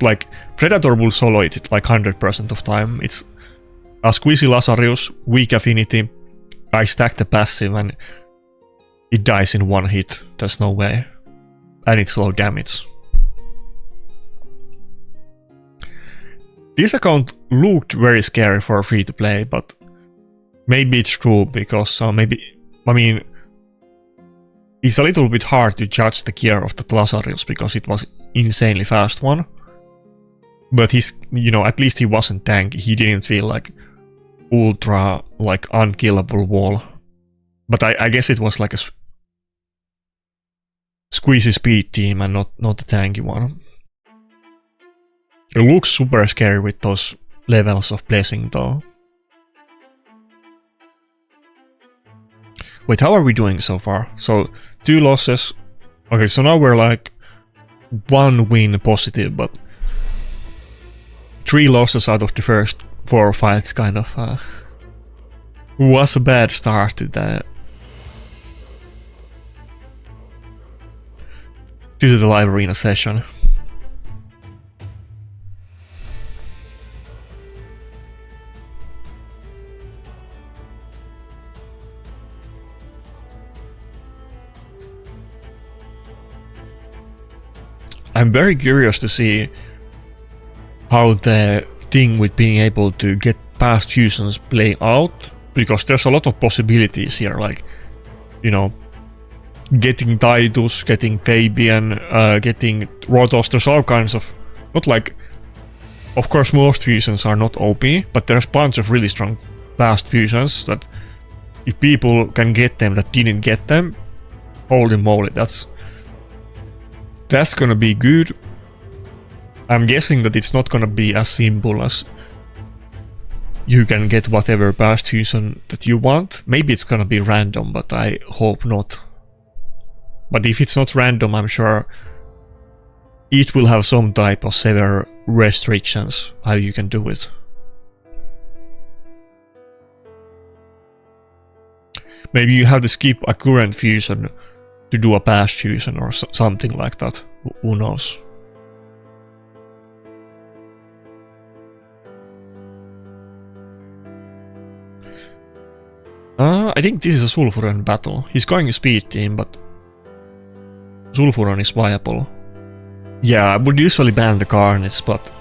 like Predator will solo it like 100% of time. It's a squeezy Lazarus, weak affinity. I stack the passive and it dies in one hit. There's no way. And it's low damage. This account looked very scary for free to play, but maybe it's true because it's a little bit hard to judge the gear of the Lazarus because it was insanely fast one. But he's, at least he wasn't tanky. He didn't feel like ultra, like unkillable wall. But I guess it was like a squeezy speed team and not a tanky one. It looks super scary with those levels of blessing though. Wait, how are we doing so far? So 2 losses. Okay, so now we're like 1 win positive, but 3 losses out of the first 4 fights kind of was a bad start to the live arena session. I'm very curious to see how the thing with being able to get past fusions play out, because there's a lot of possibilities here, like, you know, getting Titus, getting Fabian, getting Rotos. There's all kinds of, not like, of course most fusions are not OP, but there's a bunch of really strong fast fusions that if people can get them that didn't get them, holy moly, that's gonna be good. I'm guessing that it's not gonna be as simple as you can get whatever past fusion that you want. Maybe it's gonna be random, but I hope not. But if it's not random, I'm sure it will have some type of severe restrictions how you can do it. Maybe you have to skip a current fusion to do a past fusion or something like that. Who knows? I think this is a Sulfuron battle. He's going speed team, but Sulfuron is viable. Yeah, I would usually ban the Carnage, but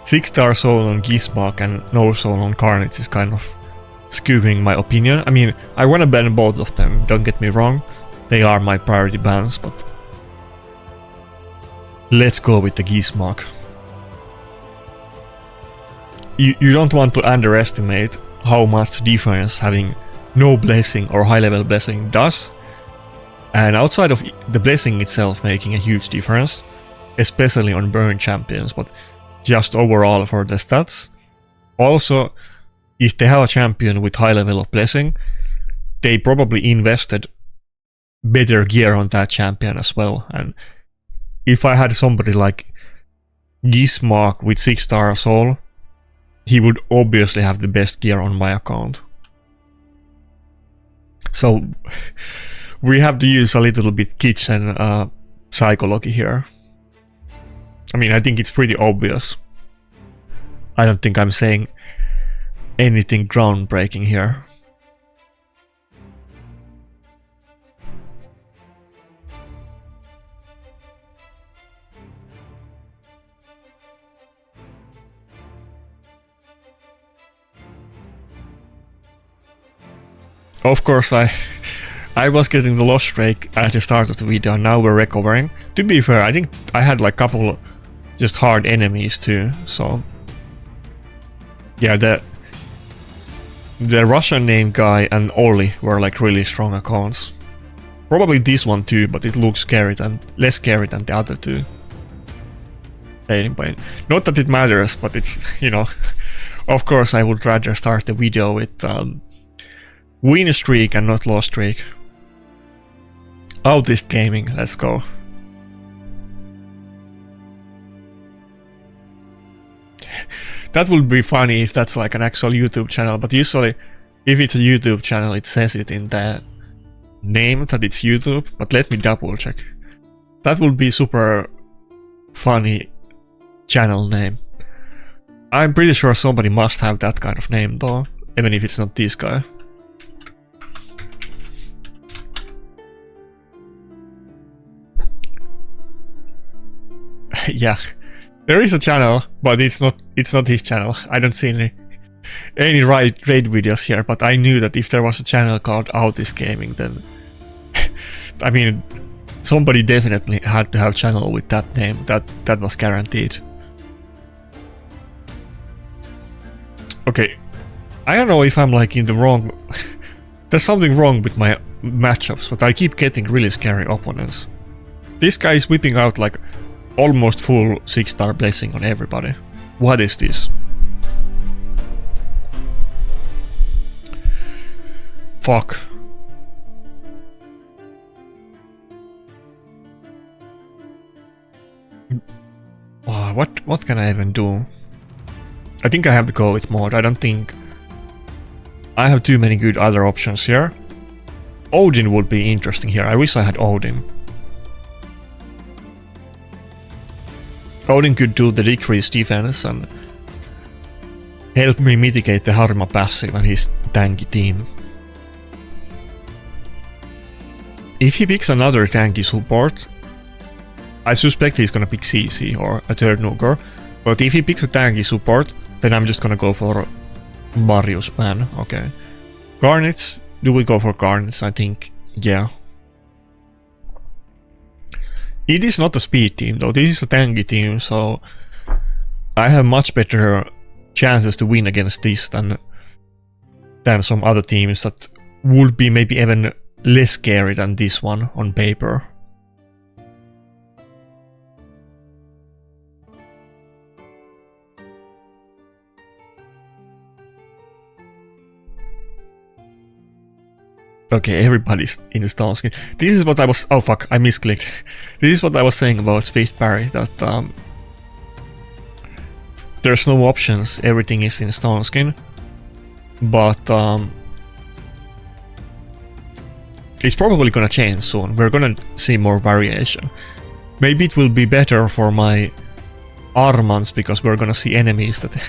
6-star soul on Gizmark and no soul on Carnage is kind of skewing my opinion. I mean, I want to ban both of them, don't get me wrong. They are my priority bans, but let's go with the Gizmark. You don't want to underestimate how much difference having no blessing or high level blessing does. And outside of the blessing itself making a huge difference, especially on burn champions, but just overall for the stats. Also, if they have a champion with high level of blessing, they probably invested better gear on that champion as well. And if I had somebody like Gizmark with 6-star soul, he would obviously have the best gear on my account. So we have to use a little bit kitchen psychology here. I mean, I think it's pretty obvious. I don't think I'm saying anything groundbreaking here. Of course, I was getting the lost streak at the start of the video, and now we're recovering. To be fair, I think I had like a couple just hard enemies too, so yeah, the Russian name guy and Oli were like really strong accounts. Probably this one too, but it looks scary and less scary than the other two. Not that it matters, but it's, you know, of course I would rather start the video with win streak and not lost streak. Autist Gaming, let's go. That would be funny if that's like an actual YouTube channel, but usually if it's a YouTube channel it says it in the name that it's YouTube, but let me double check. That would be super funny channel name. I'm pretty sure somebody must have that kind of name though, even if it's not this guy. Yeah, there is a channel, but it's not his channel. I don't see any raid videos here, but I knew that if there was a channel called Autist Gaming, then I mean, somebody definitely had to have a channel with that name. That was guaranteed. Okay, I don't know if I'm like in the wrong. There's something wrong with my matchups, but I keep getting really scary opponents. This guy is whipping out like almost full 6-star blessing on everybody. What is this? Fuck. What can I even do? I think I have to go with mod. I don't think I have too many good other options here. Odin would be interesting here. I wish I had Odin. Odin could do the decreased defense and help me mitigate the Harma passive and his tanky team. If he picks another tanky support, I suspect he's gonna pick CC or a third nuker, but if he picks a tanky support, then I'm just gonna go for Marius man, okay. Garnets, do we go for Garnets? I think, yeah. It is not a speed team though, this is a tanky team, so I have much better chances to win against this than some other teams that would be maybe even less scary than this one on paper. Okay, everybody's in the stone skin. This is what I was... Oh fuck, I misclicked. This is what I was saying about Fifth Parry, that there's no options, everything is in stone skin. But it's probably gonna change soon, we're gonna see more variation. Maybe it will be better for my Armans, because we're gonna see enemies that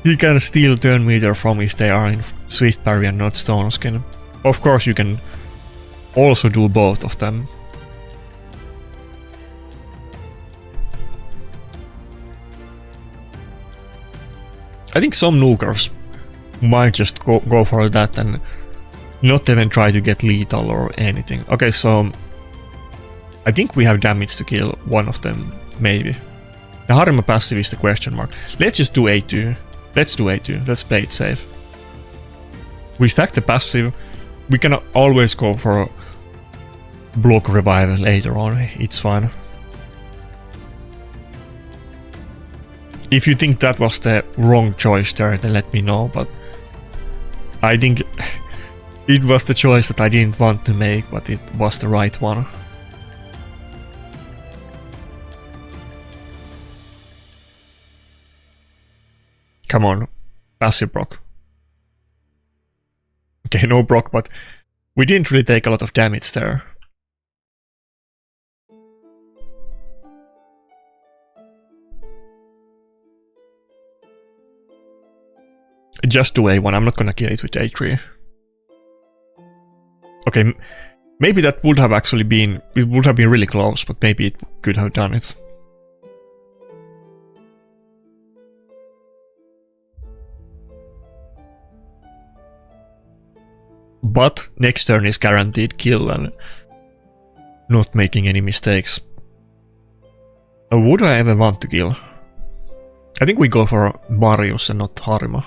you can steal turn meter from if they are in Swift Parry and not stone skin. Of course you can also do both of them. I think some nukers might just go for that and not even try to get lethal or anything. Okay, so I think we have damage to kill one of them, maybe. The Harima passive is the question mark. Let's just do A2. Let's do A2. Let's play it safe. We stack the passive. We can always go for block revival later on. It's fine. If you think that was the wrong choice there, then let me know, but I think it was the choice that I didn't want to make, but it was the right one. Come on, passive proc. Okay, no proc, but we didn't really take a lot of damage there. Just do A1, I'm not gonna kill it with A3. Okay, maybe that would have actually been... It would have been really close, but maybe it could have done it. But next turn is guaranteed kill and not making any mistakes. Would I ever want to kill? I think we go for Marius and not Harima.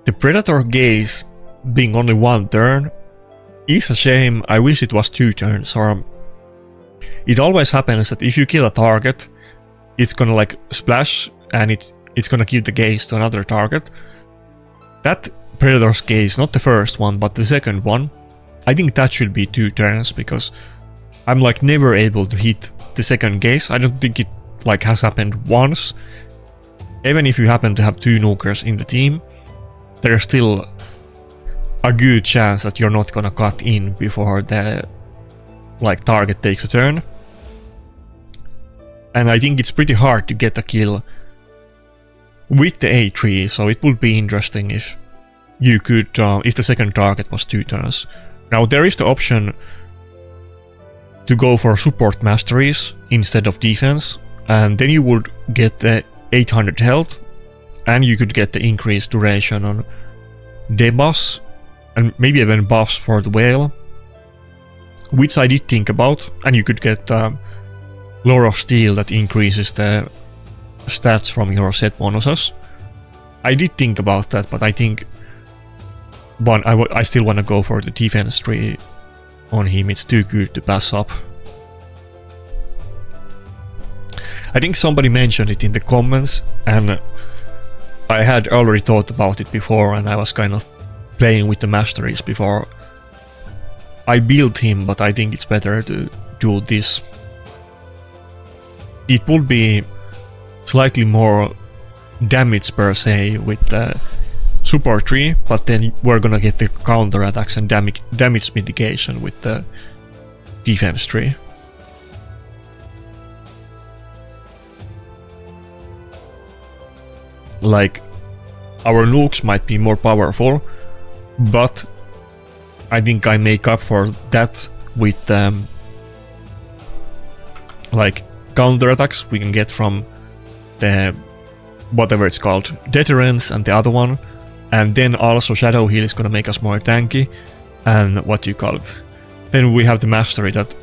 The Predator Gaze being only one turn is a shame. I wish it was 2 turns, or it always happens that if you kill a target, it's gonna like splash and it's gonna give the gaze to another target. That Predator's Gaze, not the first one but the second one, I think that should be 2 turns, because I'm like never able to hit the second gaze. I don't think it like has happened once. Even if you happen to have 2 nukers in the team, there's still a good chance that you're not gonna cut in before the like target takes a turn. And I think it's pretty hard to get a kill with the A3, so it would be interesting if you could, if the second target was 2 turns. Now there is the option to go for support masteries instead of defense, and then you would get the 800 health, and you could get the increased duration on debuffs, and maybe even buffs for the whale, which I did think about, and you could get Lore of Steel that increases the stats from your set bonuses. I did think about that, but I think I still want to go for the defense tree on him. It's too good to pass up. I think somebody mentioned it in the comments, and I had already thought about it before, and I was kind of playing with the masteries before I built him, but I think it's better to do this. It would be slightly more damage per se with the support tree, but then we're gonna get the counter attacks and damage mitigation with the defense tree. Like, our nukes might be more powerful, but I think I make up for that with like counterattacks we can get from the whatever it's called, deterrence and the other one, and then also Shadow Heal is gonna make us more tanky, and what do you call it? Then we have the mastery that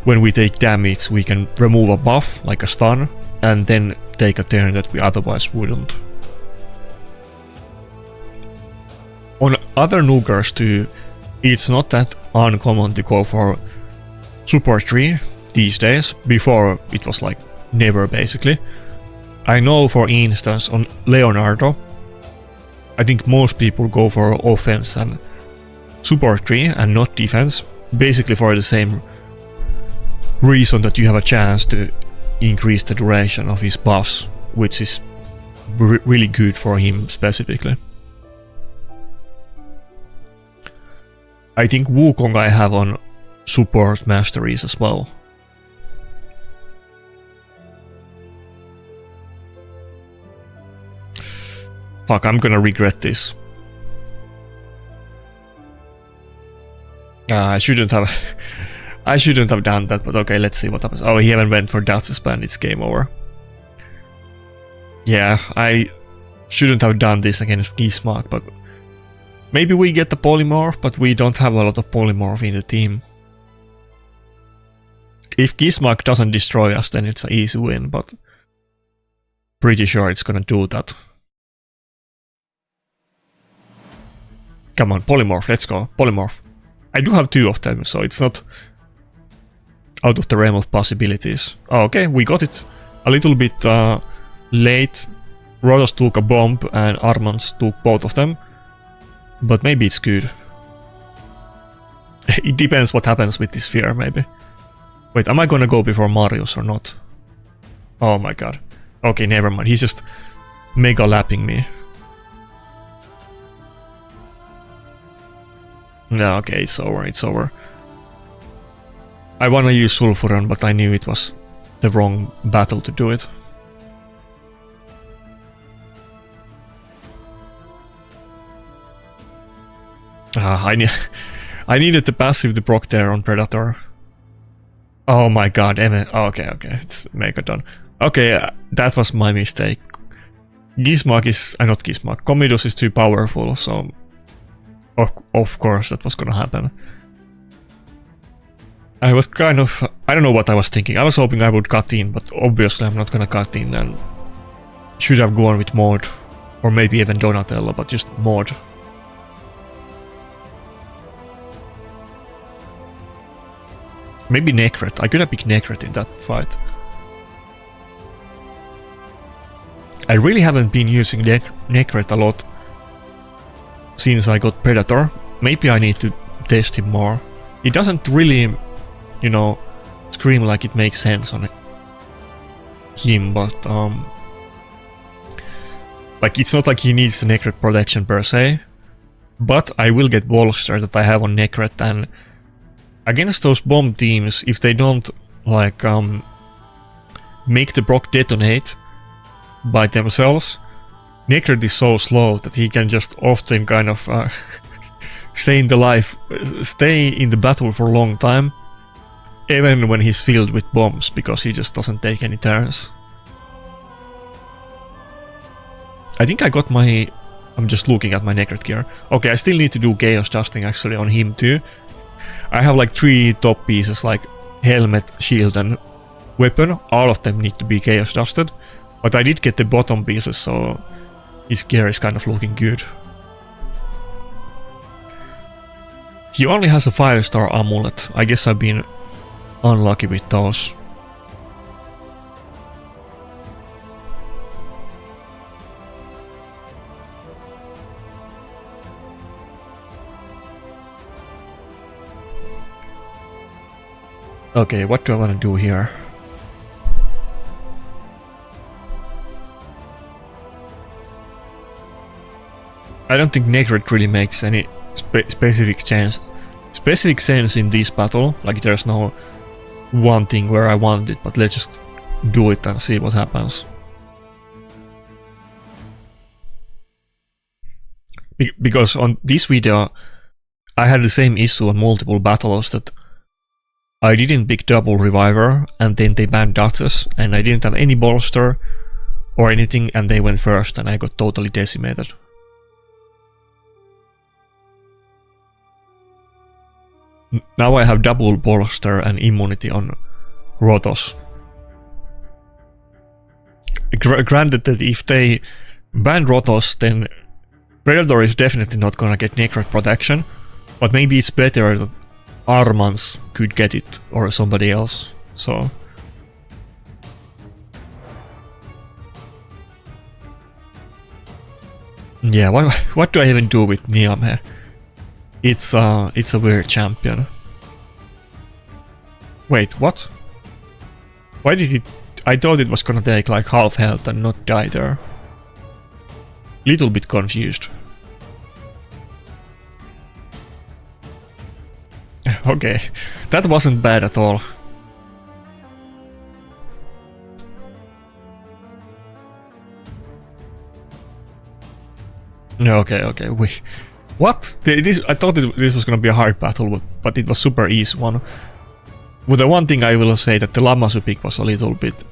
when we take damage we can remove a buff like a stun and then take a turn that we otherwise wouldn't. On other nukers too, it's not that uncommon to go for support tree these days. Before it was like never basically. I know for instance on Leonardo, I think most people go for offense and support tree and not defense, basically for the same reason that you have a chance to increase the duration of his buffs, which is really good for him specifically. I think Wukong I have on support masteries as well. Fuck, I'm gonna regret this. I shouldn't have I shouldn't have done that, but okay, let's see what happens. Oh, he even went for Dutch's ban, it's game over. Yeah, I shouldn't have done this against Gizmark, but maybe we get the polymorph, but we don't have a lot of polymorph in the team. If Gizmark doesn't destroy us, then it's an easy win, but pretty sure it's gonna do that. Come on, polymorph, let's go, polymorph. I do have 2 of them, so it's not out of the realm of possibilities. Oh, okay, we got it a little bit late. Rodos took a bomb and Armans took both of them. But maybe it's good. It depends what happens with this sphere, maybe. Wait, am I gonna go before Marius or not? Oh my god. Okay, never mind. He's just mega lapping me. No, okay, it's over, it's over. I wanna use Sulfuron, but I knew it was the wrong battle to do it. I needed the passive to proc there on Predator. Oh my god, oh, okay, it's mega done. Okay, that was my mistake. Gizmark is, not Gizmark, Commodus is too powerful, so of course that was gonna happen. I was kind of, I don't know what I was thinking. I was hoping I would cut in, but obviously I'm not gonna cut in and should have gone with Maud. Or maybe even Donatello, but just Maud. Maybe Necret. I could have picked Necret in that fight. I really haven't been using Necret a lot since I got Predator. Maybe I need to test him more. It doesn't really, you know, scream like it makes sense on him, but like it's not like he needs the Necret protection per se. But I will get Bolster that I have on Necret, and against those bomb teams, if they don't like make the proc detonate by themselves, Necret is so slow that he can just often kind of stay in the battle for a long time, even when he's filled with bombs, because he just doesn't take any turns. I think I got my... I'm just looking at my Necret gear. Okay, I still need to do Chaos Dusting actually on him too. I have like 3 top pieces, like helmet, shield and weapon. All of them need to be Chaos Dusted. But I did get the bottom pieces, so his gear is kind of looking good. He only has a 5-star amulet. I guess I've been unlucky with those. Okay, what do I want to do here? I don't think Necret really makes any specific sense in this battle. Like there's no one thing where I want it, but let's just do it and see what happens. Because on this video, I had the same issue on multiple battles that I didn't pick double reviver and then they banned dodges and I didn't have any bolster or anything and they went first and I got totally decimated. Now I have double bolster and immunity on Rotos. Granted that if they ban Rotos, then Predator is definitely not gonna get Necrot protection, but maybe it's better that Armans could get it or somebody else, so... Yeah, what do I even do with Niame? It's a weird champion. Wait, what? Why did it... I thought it was gonna take like half health and not die there. Little bit confused. Okay, that wasn't bad at all. No, okay, what? I thought this was gonna be a hard battle, but it was super easy one. With the one thing I will say that the Lammasu pick was a little bit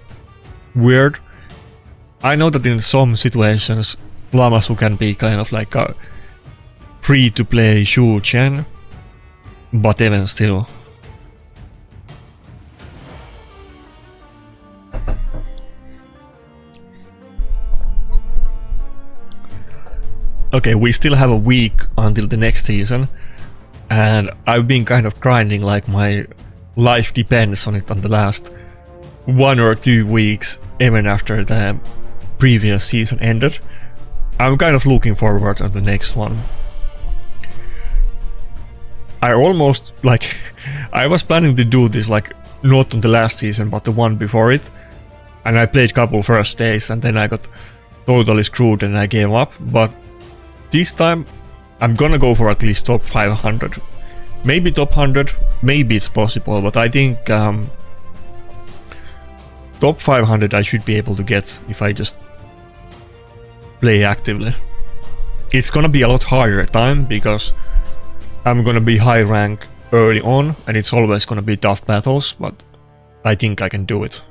weird. I know that in some situations Lammasu can be kind of like a free-to-play Shu Chen, but even still. Okay, we still have a week until the next season, and I've been kind of grinding like my life depends on it on the last 1 or 2 weeks, even after the previous season ended. I'm kind of looking forward to the next one. I almost, like, I was planning to do this like not on the last season but the one before it, and I played couple first days and then I got totally screwed and I gave up, but this time I'm gonna go for at least top 500. Maybe top 100, maybe it's possible, but I think top 500 I should be able to get if I just play actively. It's gonna be a lot harder time because I'm gonna be high rank early on and it's always gonna be tough battles, but I think I can do it.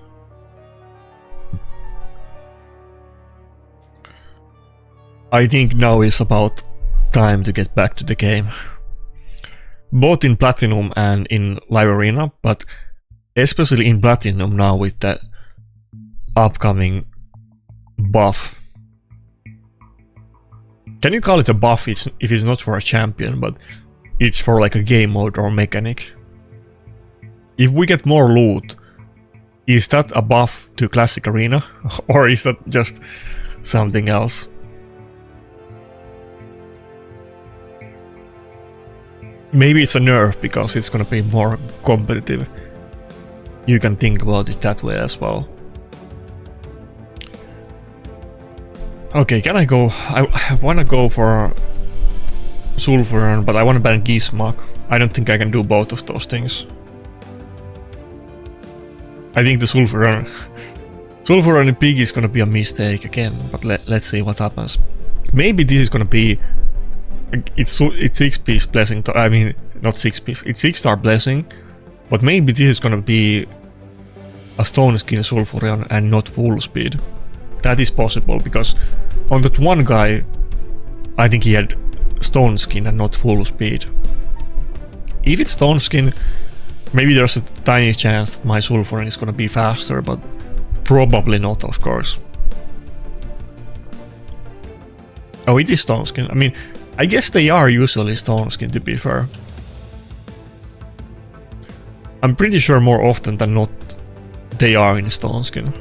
I think now is about time to get back to the game. Both in Platinum and in Live Arena, but especially in Platinum now with the upcoming buff. Can you call it a buff if it's not for a champion, but it's for like a game mode or mechanic? If we get more loot, is that a buff to Classic Arena? Or is that just something else? Maybe it's a nerf because it's gonna be more competitive. You can think about it that way as well. Okay, can I go? I wanna go for Sulfuron, but I wanna ban Gizmak. I don't think I can do both of those things. I think the Sulfuron Pig is gonna be a mistake again, but let's see what happens. Maybe this is gonna be... It's 6-piece blessing, I mean, not 6-piece, it's 6-star blessing, but maybe this is gonna be a stone skin Sulfurion and not full speed. That is possible, because on that one guy, I think he had stone skin and not full speed. If it's stone skin, maybe there's a tiny chance that my Sulfurion is gonna be faster, but probably not, of course. Oh, it is stone skin. I mean, I guess they are usually stone skin, to be fair. I'm pretty sure more often than not they are in stone skin.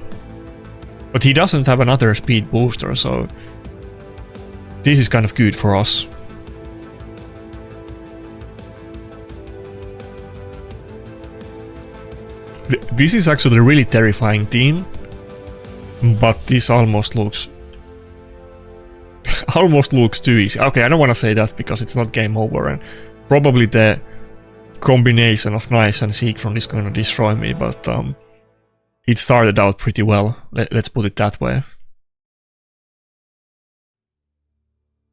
But he doesn't have another speed booster, so this is kind of good for us. This is actually a really terrifying team, but this almost looks too easy. Okay, I don't want to say that because it's not game over, and probably the combination of Nice and Siegfried is going to destroy me, but it started out pretty well, let's put it that way.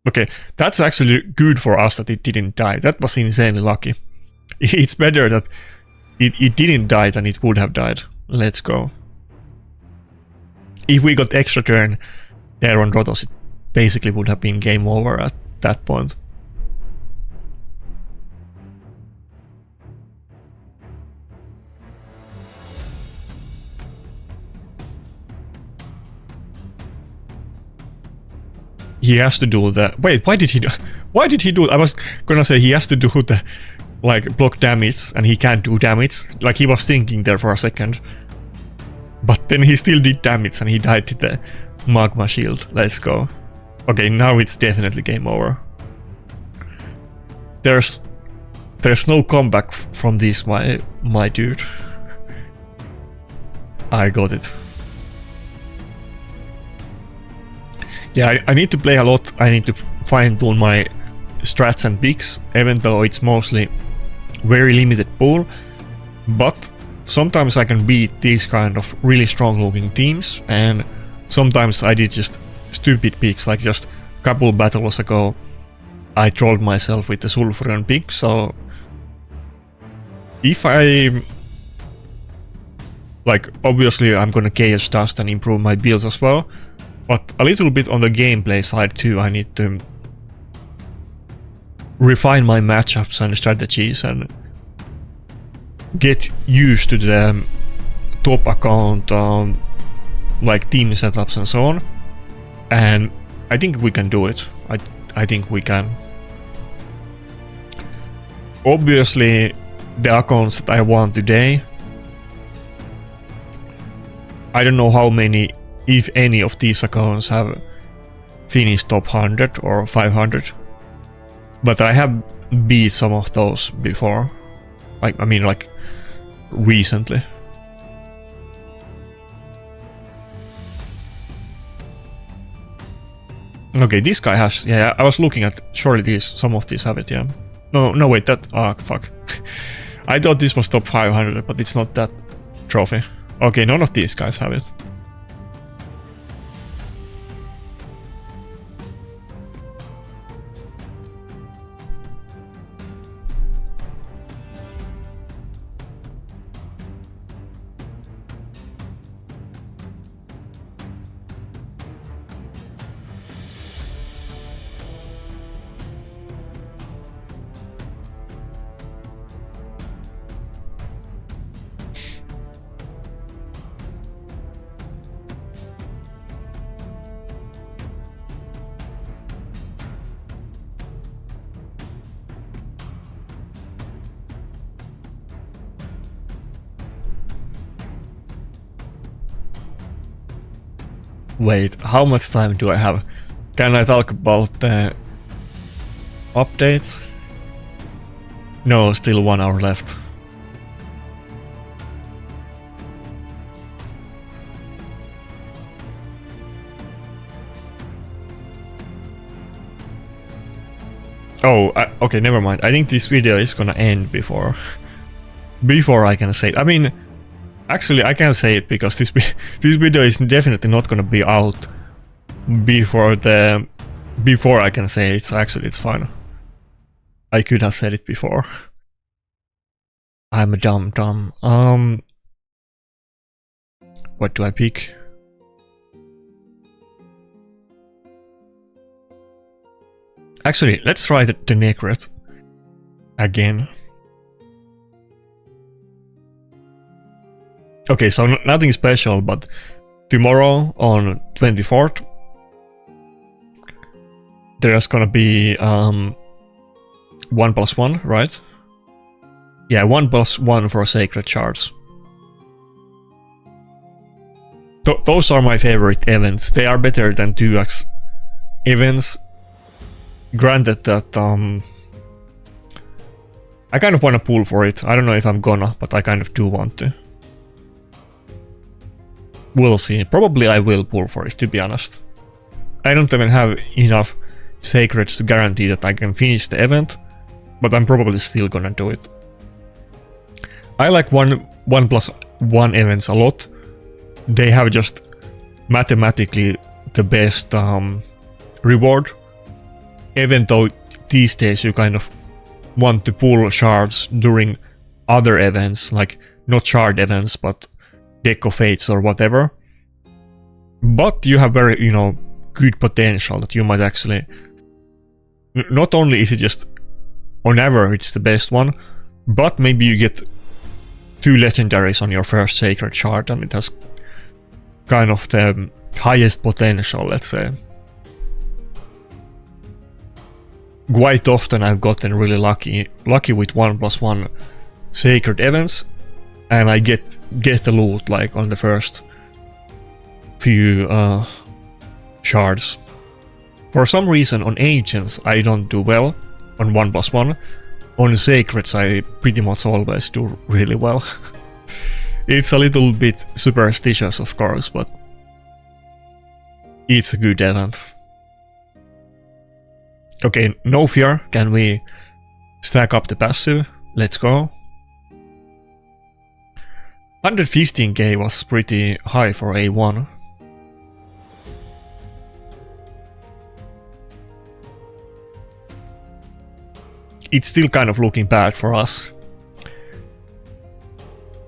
Okay, that's actually good for us that it didn't die. That was insanely lucky. It's better that it didn't die than it would have died. Let's go. If we got extra turn there on Rotos, it basically would have been game over at that point. He has to do that. Wait, why did he do? I was gonna say he has to do the like block damage, and he can't do damage. Like he was thinking there for a second, but then he still did damage, and he died to the magma shield. Let's go. Okay, now it's definitely game over. There's no comeback from this, my dude. I got it. Yeah, I need to play a lot. I need to fine-tune my strats and picks, even though it's mostly very limited pool. But sometimes I can beat these kind of really strong-looking teams, and sometimes I did just stupid picks, like just a couple battles ago. I trolled myself with the Sulfuron pick, so if I... Like, obviously I'm gonna Chaos Dust and improve my builds as well, but a little bit on the gameplay side too. I need to refine my matchups and strategies and get used to the top account, like team setups and so on. And I think we can do it. I think we can. Obviously, the accounts that I won today, I don't know how many, if any, of these accounts have finished top 100 or 500, but I have beat some of those before. Like, I mean, like recently. Okay, this guy has. Yeah, I was looking at. Surely some of these have it. Yeah. No, wait. That. Ah, fuck. I thought this was top 500, but it's not that trophy. Okay, none of these guys have it. Wait, how much time do I have? Can I talk about the update? No, still 1 hour left. Oh, okay, never mind. I think this video is gonna end before I can say it. I mean, actually, I can't say it because this video is definitely not gonna be out before I can say it. So actually, it's fine. I could have said it before. I'm a dumb. What do I pick? Actually, let's try the Nakarada again. Okay, so nothing special, but tomorrow on 24th, there's gonna be 1+1, right? Yeah, 1+1 for sacred shards. Those are my favorite events. They are better than 2x events. Granted that I kind of want to pull for it. I don't know if I'm gonna, but I kind of do want to. We'll see. Probably I will pull for it, to be honest. I don't even have enough sacreds to guarantee that I can finish the event, but I'm probably still gonna do it. I like 1+1 events a lot. They have just mathematically the best reward. even though these days you kind of want to pull shards during other events, like not shard events, but Deck of Fates or whatever. But you have very, you know, good potential that you might actually... Not only is it just on average the best one, but maybe you get 2 legendaries on your first sacred shard and it has kind of the highest potential, let's say. Quite often I've gotten really lucky with 1+1 sacred events, and I get the loot like on the first few shards. For some reason on Ancients I don't do well on 1+1. On Sacreds I pretty much always do really well. It's a little bit superstitious of course, but it's a good event. Okay, no fear, can we stack up the passive? Let's go. 115k was pretty high for A1. It's still kind of looking bad for us.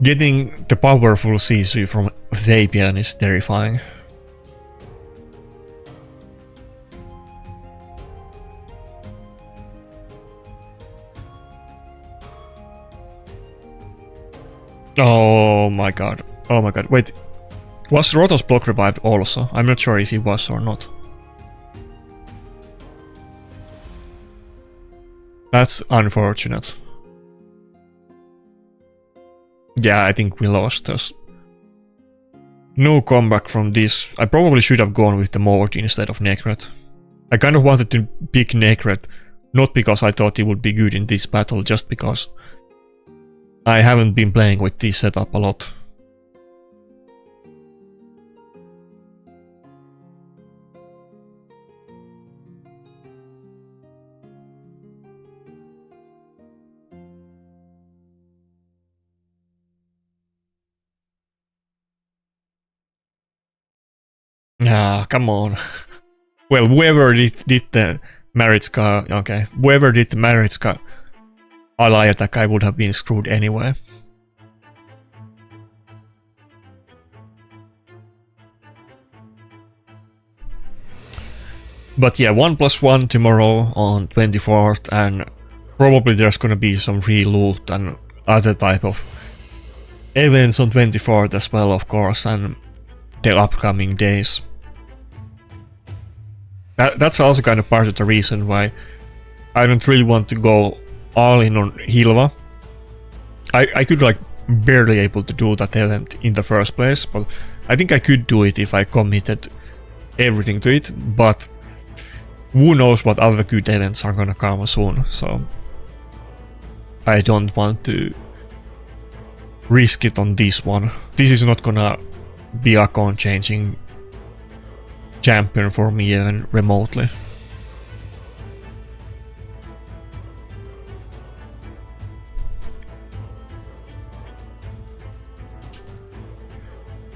Getting the powerful Sisu from Fabian is terrifying. Oh my god. Oh my god. Wait. Was Rotos block revived also? I'm not sure if he was or not. That's unfortunate. Yeah, I think we lost us. No comeback from this. I probably should have gone with the Mord instead of Necret. I kind of wanted to pick Necret, not because I thought he would be good in this battle, just because I haven't been playing with this setup a lot. Ah, come on. Well, whoever did the Maritska, okay, whoever did the Maritska ally attack, I would have been screwed anyway. But yeah, 1+1 tomorrow on 24th, and probably there's gonna be some free loot and other type of events on 24th as well, of course, and the upcoming days. That's also kind of part of the reason why I don't really want to go all in on Hilva. I could like barely able to do that event in the first place, but I think I could do it if I committed everything to it, but who knows what other good events are gonna come soon, so I don't want to risk it on this one. This is not gonna be a account changing champion for me even remotely.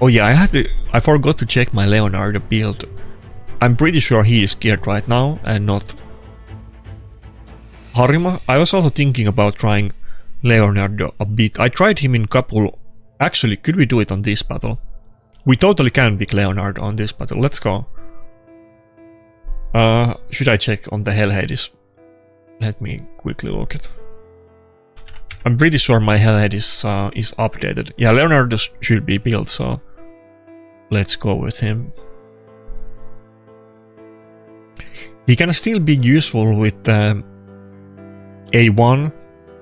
Oh yeah, I forgot to check my Leonardo build. I'm pretty sure he is geared right now and not Harima. I was also thinking about trying Leonardo a bit. I tried him in couple... Actually, could we do it on this battle? We totally can pick Leonardo on this battle. Let's go. Should I check on the Hell Hades? Let me quickly look at. I'm pretty sure my Hell Hades is updated. Yeah, Leonardo should be built, so let's go with him. He can still be useful with A1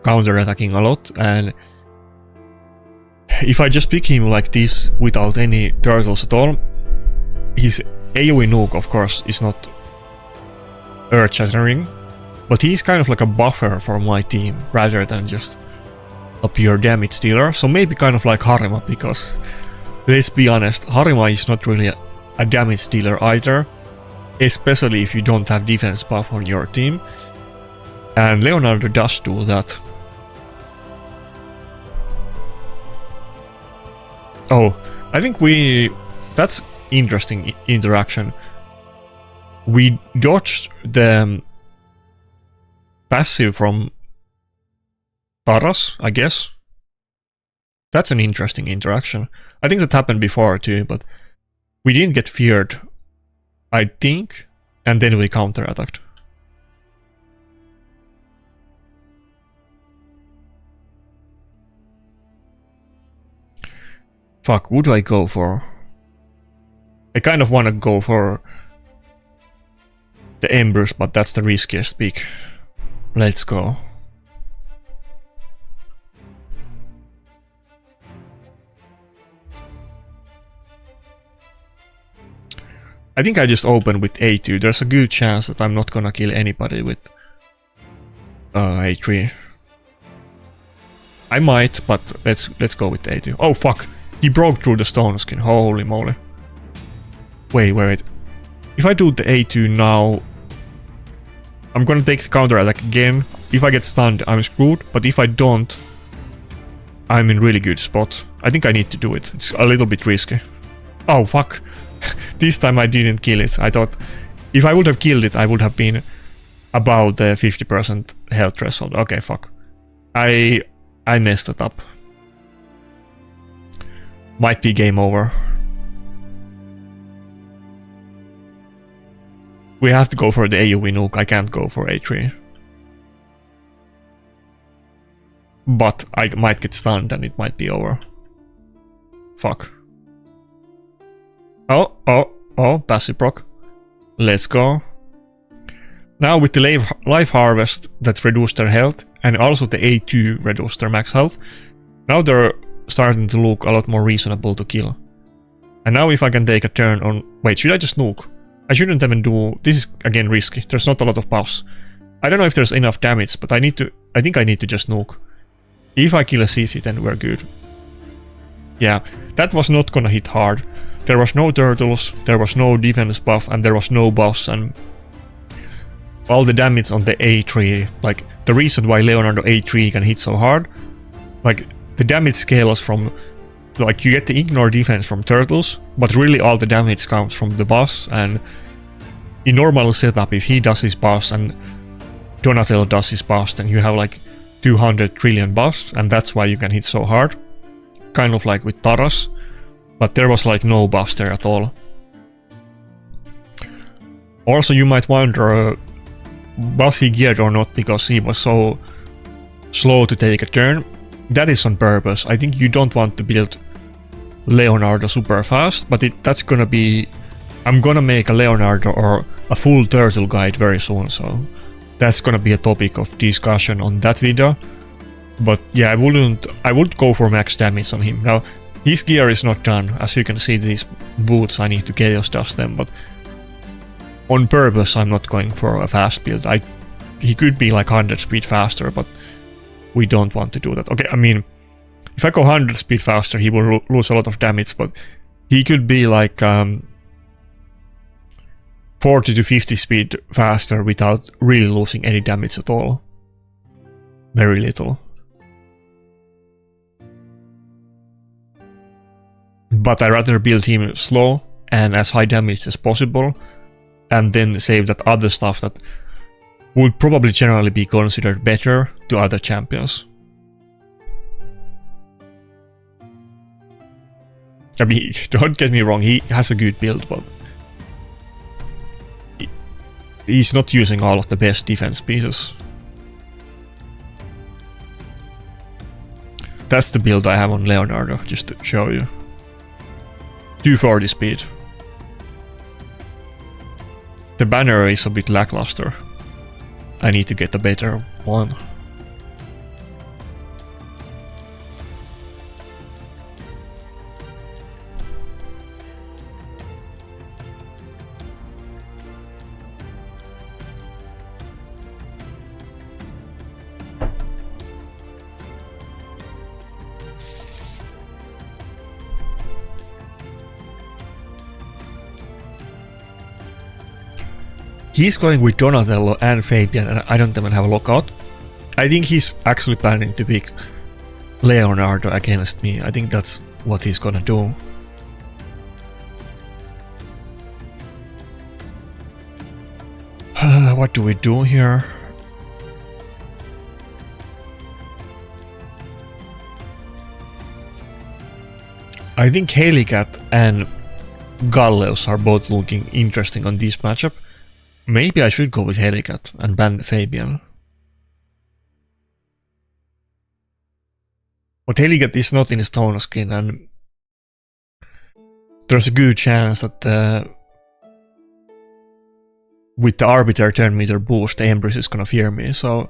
counter-attacking a lot, and if I just pick him like this without any turtles at all, his AoE nuke of course is not earth-shattering, but he's kind of like a buffer for my team rather than just a pure damage dealer, so maybe kind of like Harima, because let's be honest, Harima is not really a damage dealer either, especially if you don't have defense buff on your team, and Leonardo does do that. Oh, I think that's interesting interaction. We dodged the passive from Taras, I guess. That's an interesting interaction. I think that happened before too, but we didn't get feared, I think, and then we counterattacked. Fuck, who do I go for? I kind of want to go for the Embers, but that's the riskiest pick. Let's go. I think I just open with A2. There's a good chance that I'm not gonna kill anybody with A3. I might, but let's go with A2. Oh fuck! He broke through the stone skin. Holy moly! Wait. If I do the A2 now, I'm gonna take the counter attack again. If I get stunned, I'm screwed. But if I don't, I'm in really good spot. I think I need to do it. It's a little bit risky. Oh fuck! This time I didn't kill it. I thought if I would have killed it, I would have been about the 50% health threshold. Okay, fuck. I messed it up. Might be game over. We have to go for the AoE nuke. I can't go for A3. But I might get stunned and it might be over. Fuck. Oh, passive proc. Let's go. Now with the life harvest that reduced their health, and also the A2 reduced their max health, now they're starting to look a lot more reasonable to kill. And now if I can take a turn on... Wait, should I just nuke? I shouldn't even do... This is again risky. There's not a lot of buffs. I don't know if there's enough damage, but I think I need to just nuke. If I kill a Siphi, then we're good. Yeah, that was not gonna hit hard. There was no turtles, there was no defense buff, and there was no boss, and all the damage on the A3, like the reason why Leonardo A3 can hit so hard, like the damage scales from, like you get the ignore defense from turtles, but really all the damage comes from the boss, and in normal setup, if he does his boss and Donatello does his boss, then you have like 200 trillion buffs, and that's why you can hit so hard. Kind of like with Taras. But there was like no buffs there at all. Also, you might wonder, was he geared or not because he was so slow to take a turn? That is on purpose. I think you don't want to build Leonardo super fast, but that's gonna be... I'm gonna make a Leonardo or a full turtle guide very soon, so that's gonna be a topic of discussion on that video. But yeah, I would go for max damage on him. Now, his gear is not done. As you can see, these boots, I need to chaos dust them, but on purpose I'm not going for a fast build. He could be like 100 speed faster, but we don't want to do that. Okay, I mean, if I go 100 speed faster, he will lose a lot of damage, but he could be like 40 to 50 speed faster without really losing any damage at all. Very little. But I'd rather build him slow and as high damage as possible, and then save that other stuff that would probably generally be considered better to other champions. I mean, don't get me wrong, he has a good build, but he's not using all of the best defense pieces. That's the build I have on Leonardo, just to show you. 240 speed. The banner is a bit lackluster. I need to get a better one. He's going with Donatello and Fabian, and I don't even have a lockout. I think he's actually planning to pick Leonardo against me. I think that's what he's gonna do. What do we do here? I think Helicat and Galleus are both looking interesting on this matchup. Maybe I should go with Helicat and ban the Fabian. But Helicat is not in stone skin, and there's a good chance that with the Arbiter 10 meter boost, the Empress is gonna fear me, so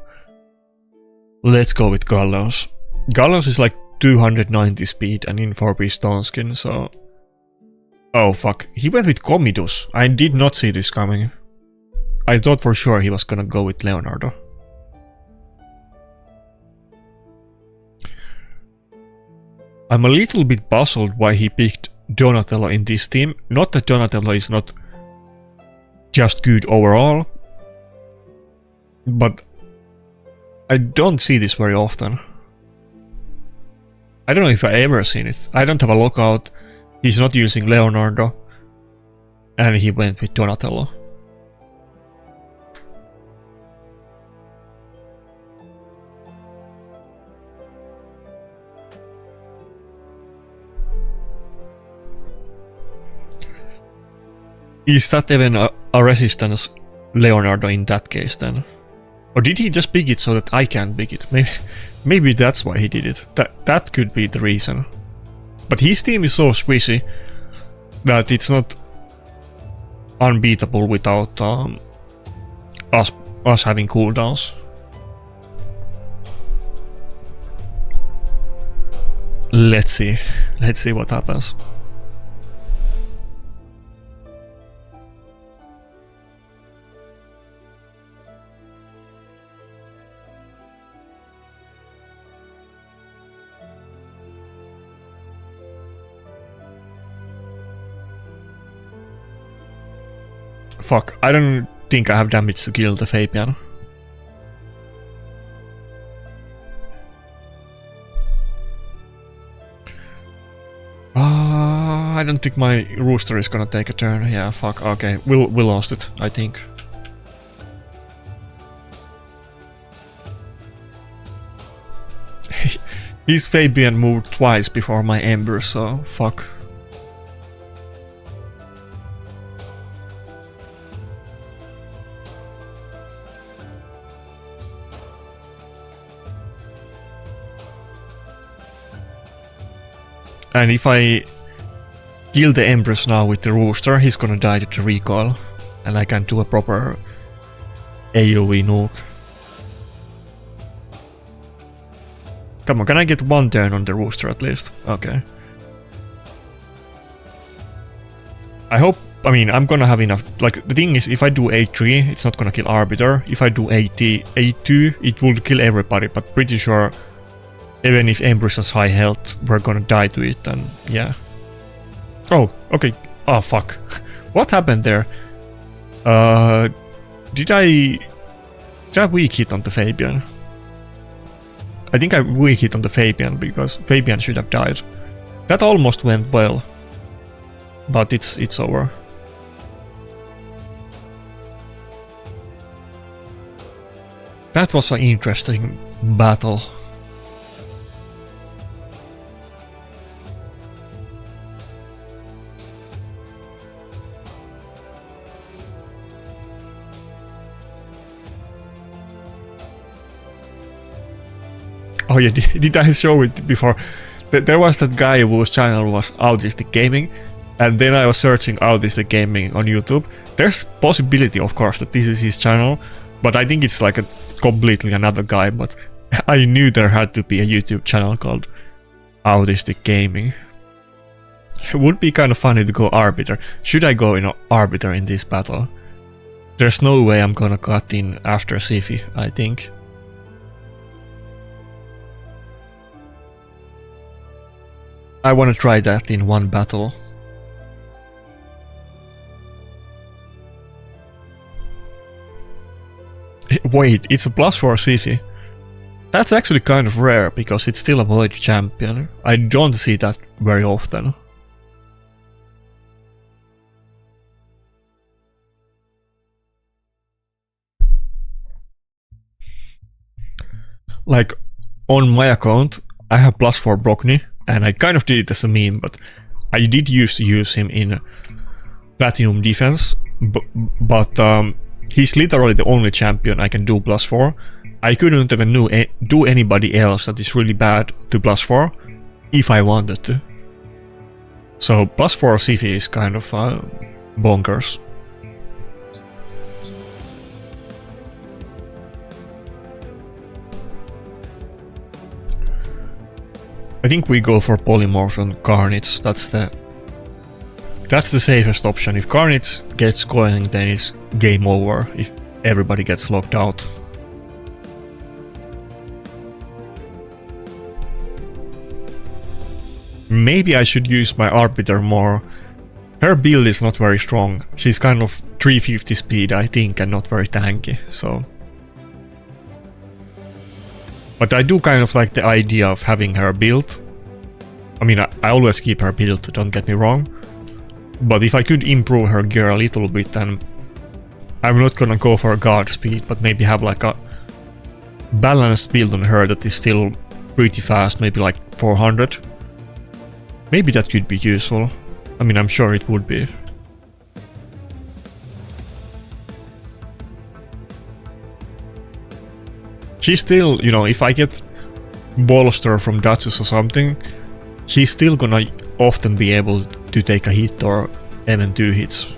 let's go with Galleus. Galleus is like 290 speed and in 4-piece stone skin, so... Oh fuck, he went with Comidus. I did not see this coming. I thought for sure he was gonna go with Leonardo. I'm a little bit puzzled why he picked Donatello in this team. Not that Donatello is not just good overall, but I don't see this very often. I don't know if I ever seen it. I don't have a lockout, he's not using Leonardo, and he went with Donatello. Is that even a resistance Leonardo in that case then? Or did he just pick it so that I can't pick it? Maybe that's why he did it. That could be the reason. But his team is so squishy that it's not unbeatable without us having cooldowns. Let's see what happens. Fuck, I don't think I have damage to kill the Fabian. I don't think my rooster is gonna take a turn. Yeah, fuck, okay, we lost it, I think. His Fabian moved twice before my Ember, so fuck. And if I kill the Empress now with the Rooster, he's gonna die to the recoil. And I can do a proper AoE nuke. Come on, can I get one turn on the Rooster at least? Okay. I mean, I'm gonna have enough. Like, the thing is, if I do A3, it's not gonna kill Arbiter. If I do A2, it will kill everybody, but pretty sure even if Empress has high health, we're gonna die to it, and yeah. Oh, okay. Oh, fuck. What happened there? Did I weak hit on the Fabian? I think I weak hit on the Fabian, because Fabian should have died. That almost went well. But it's over. That was an interesting battle. Oh yeah, did I show it before? There was that guy whose channel was Autistic Gaming, and then I was searching Autistic Gaming on YouTube. There's possibility, of course, that this is his channel, but I think it's like a completely another guy, but I knew there had to be a YouTube channel called Autistic Gaming. It would be kind of funny to go Arbiter. Should I go in Arbiter in this battle? There's no way I'm gonna cut in after Sifi, I think. I want to try that in one battle. Wait, it's a +4 Sifi. That's actually kind of rare, because it's still a Void champion. I don't see that very often. Like, on my account, I have +4 Brockney, and I kind of did it as a meme, but I did used to use him in Platinum Defense, but he's literally the only champion I can do +4. I couldn't even do anybody else that is really bad to +4 if I wanted to. So +4 Siphi is kind of bonkers. I think we go for Polymorph on Carnage. That's the safest option. If Carnage gets going, then it's game over if everybody gets locked out. Maybe I should use my Arbiter more. Her build is not very strong. She's kind of 350 speed, I think, and not very tanky, so... But I do kind of like the idea of having her build. I mean, I always keep her build, don't get me wrong. But if I could improve her gear a little bit, then I'm not gonna go for guard speed, but maybe have like a balanced build on her that is still pretty fast, maybe like 400. Maybe that could be useful. I mean, I'm sure it would be. She's still, you know, if I get bolster from Duchess or something, she's still gonna often be able to take a hit or even 2 hits.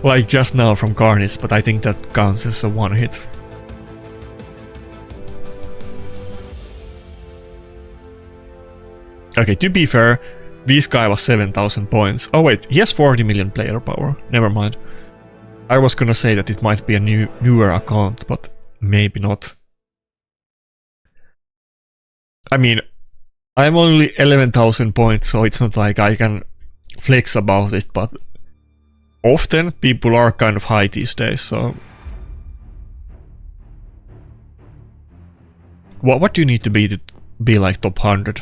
Like just now from Carnage, but I think that counts as a 1 hit. Okay, to be fair, this guy was 7,000 points. Oh wait, he has 40 million player power. Never mind. I was gonna say that it might be a newer account, but maybe not. I mean, I'm only 11,000 points, so it's not like I can flex about it, but often people are kind of high these days, so... What do you need to be like top 100?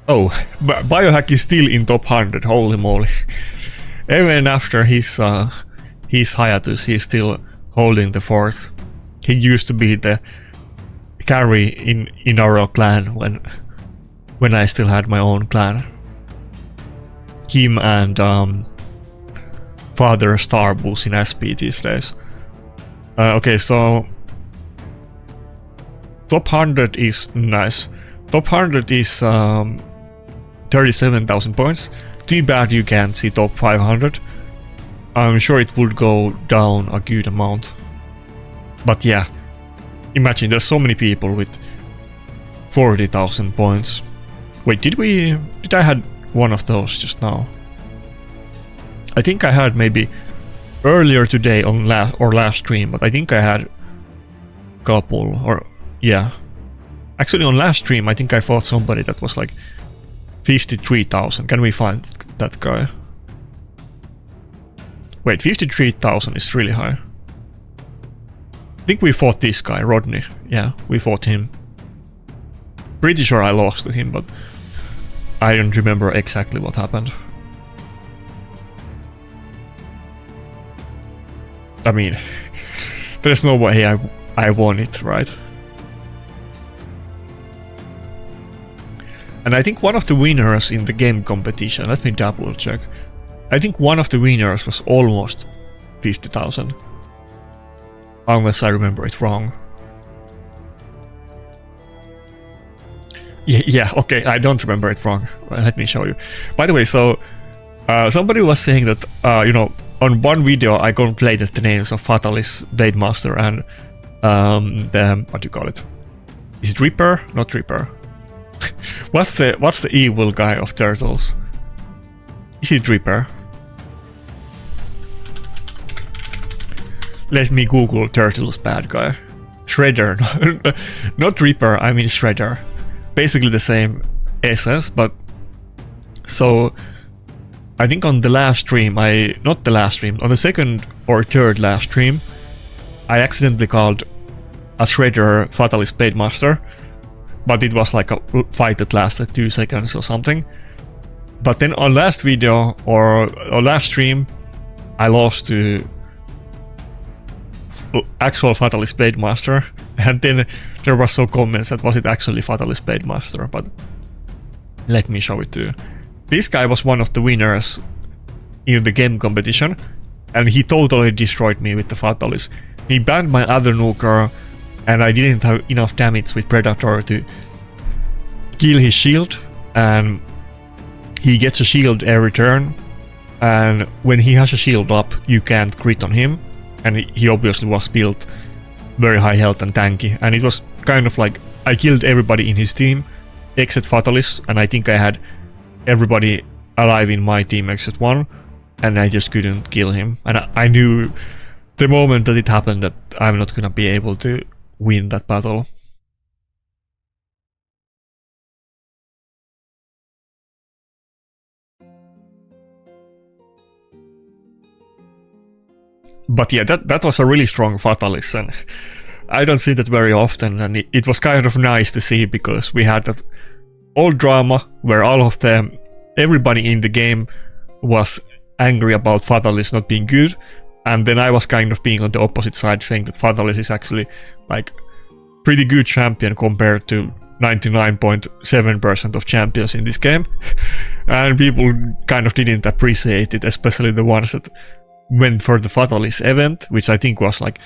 Oh, Biohack is still in top 100, holy moly. Even after his hiatus, he's still holding the 4th. He used to be the carry in our clan when I still had my own clan. Him and Father Starboost in SP these days. Okay, so top 100 is nice. Top 100 is 37,000 points. Too bad you can't see top 500. I'm sure it would go down a good amount. But yeah, imagine there's so many people with 40,000 points. Wait, did I had one of those just now? I think I had maybe earlier today on last stream, but I think I had a couple, or yeah. Actually on last stream I think I fought somebody that was like 53,000. Can we find that guy? Wait, 53,000 is really high. I think we fought this guy, Rodney. Yeah, we fought him. Pretty sure I lost to him, but I don't remember exactly what happened. I mean, there's no way I won it, right? And I think one of the winners in the game competition, let me double check. I think one of the winners was almost 50,000. Unless I remember it wrong. Yeah, okay, I don't remember it wrong. Let me show you. By the way, so somebody was saying that, you know, on one video I calculated the names of Fatalis, Blade Master, and the, what do you call it? Is it Reaper? Not Reaper. What's the evil guy of Turtles? Is it Reaper? Let me Google Turtles bad guy. Shredder. Not Reaper, I mean Shredder. Basically the same essence, but... So... I think on the last stream, not the last stream, on the second or third last stream, I accidentally called a Shredder Fatalist Blade Master. But it was like a fight that lasted 2 seconds or something. But then on last video or last stream, I lost to actual Fatalist Blade Master, and then there was some comments that was it actually Fatalist Blade Master, but let me show it to you. This guy was one of the winners in the game competition, and he totally destroyed me with the Fatalist. He banned my other nuker, and I didn't have enough damage with Predator to kill his shield, and he gets a shield every turn, and when he has a shield up you can't crit on him, and he obviously was built very high health and tanky, and it was kind of like I killed everybody in his team except Fatalist, and I think I had everybody alive in my team except one, and I just couldn't kill him, and I knew the moment that it happened that I'm not gonna be able to win that battle. But yeah, that was a really strong Fatalist, and I don't see that very often, and it was kind of nice to see, because we had that old drama where everybody in the game was angry about Fatalist not being good, and then I was kind of being on the opposite side, saying that Fatalist is actually like pretty good champion compared to 99.7% of champions in this game, and people kind of didn't appreciate it, especially the ones that went for the Fatalist event, which I think was like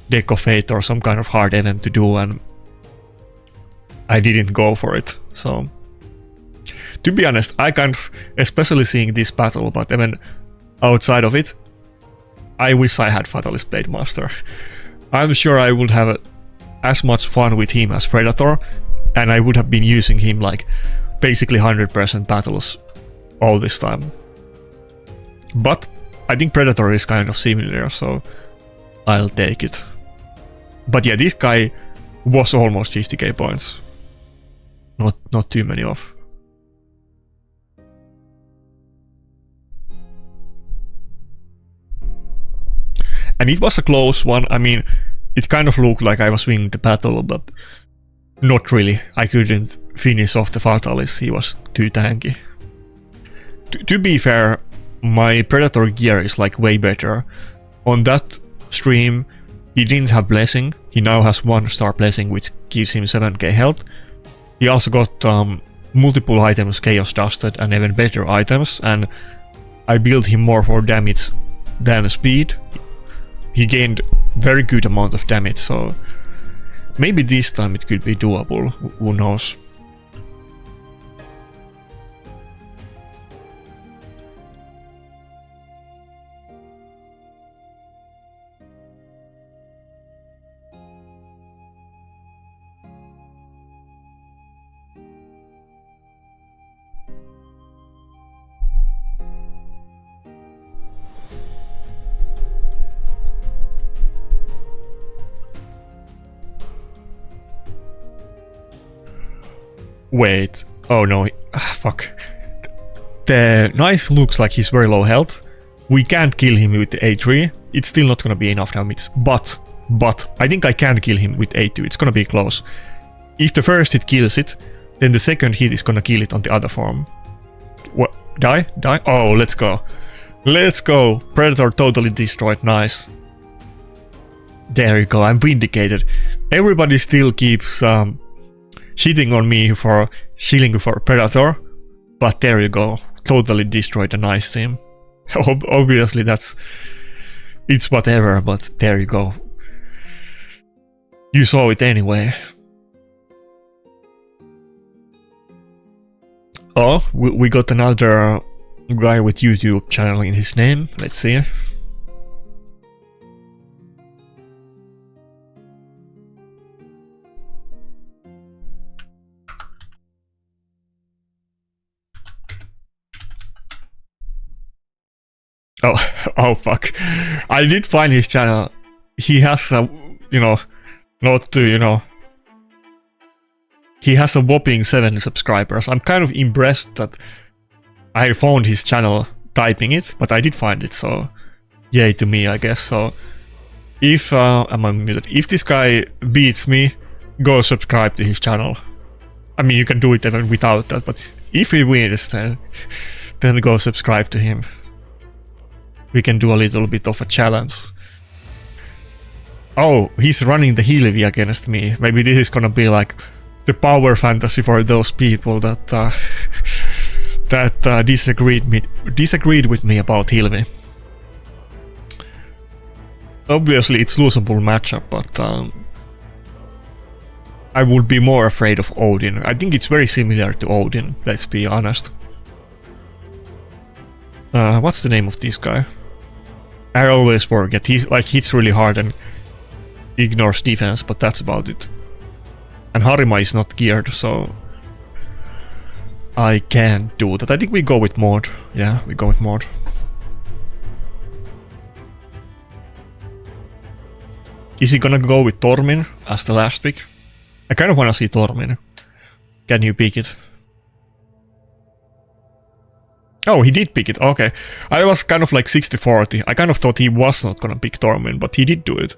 Deck of Fate or some kind of hard event to do, and I didn't go for it. So to be honest, I kind of, especially seeing this battle, but even outside of it, I wish I had Fatalist Blade Master. I'm sure I would have as much fun with him as Predator, and I would have been using him like basically 100% battles all this time. But I think Predator is kind of similar, so I'll take it. But yeah, this guy was almost 50k points. Not too many off. And it was a close one. I mean, it kind of looked like I was winning the battle, but not really. I couldn't finish off the Fatalist, he was too tanky. To be fair, my Predator gear is like way better. On that stream, he didn't have Blessing. He now has 1-star Blessing, which gives him 7k health. He also got multiple items Chaos Dusted and even better items, and I built him more for damage than speed. He gained very good amount of damage, so maybe this time it could be doable, who knows. Wait, oh no, fuck. The Nice looks like he's very low health. We can't kill him with the A3, it's still not gonna be enough damage, but I think I can kill him with A2, it's gonna be close. If the first hit kills it, then the second hit is gonna kill it on the other form. What? Die? Oh, let's go. Let's go! Predator totally destroyed, nice. There you go, I'm vindicated. Everybody still keeps shitting on me for shilling for Predator, but there you go, totally destroyed a Nice team. Obviously it's whatever, but there you go. You saw it anyway. Oh, we got another guy with YouTube channel in his name, let's see. Oh fuck. I did find his channel. He has a, he has a whopping 7 subscribers. I'm kind of impressed that I found his channel typing it, but I did find it, so yay to me, I guess. So if if this guy beats me, go subscribe to his channel. I mean, you can do it even without that, but if he wins, then go subscribe to him. We can do a little bit of a challenge. Oh, he's running the Hilvi against me. Maybe this is gonna be like the power fantasy for those people that disagreed with me about Hilvi. Obviously, it's losable matchup, but I would be more afraid of Odin. I think it's very similar to Odin. Let's be honest. What's the name of this guy? I always forget. He's like hits really hard and ignores defense, but that's about it. And Harima is not geared, so I can't do that. I think we go with Maud. Yeah, we go with Maud. Is he gonna go with Tormin as the last pick? I kind of wanna see Tormin. Can you pick it? Oh, he did pick it. Okay. I was kind of like 60-40. I kind of thought he was not gonna pick Tormin, but he did do it.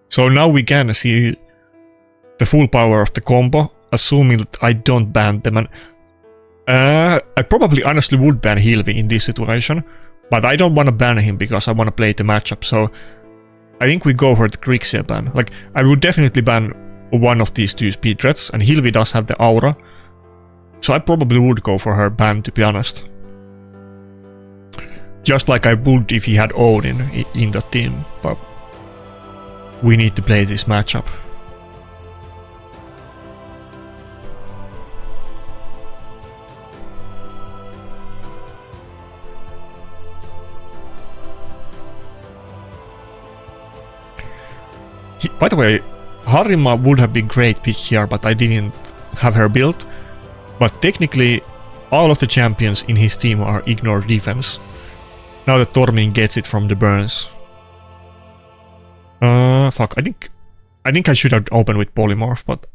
So now we can see the full power of the combo, assuming that I don't ban them. And I probably honestly would ban Hilvi in this situation, but I don't want to ban him because I want to play the matchup. So I think we go for the Grixia ban. Like, I would definitely ban one of these two speed threats, and Hilvi does have the aura. So I probably would go for her ban, to be honest. Just like I would if he had Odin in the team, but we need to play this matchup. By the way, Harima would have been great pick here, but I didn't have her built. But technically, all of the champions in his team are ignore defense. Now that Tormin gets it from the burns. Fuck, I think I should have opened with Polymorph, but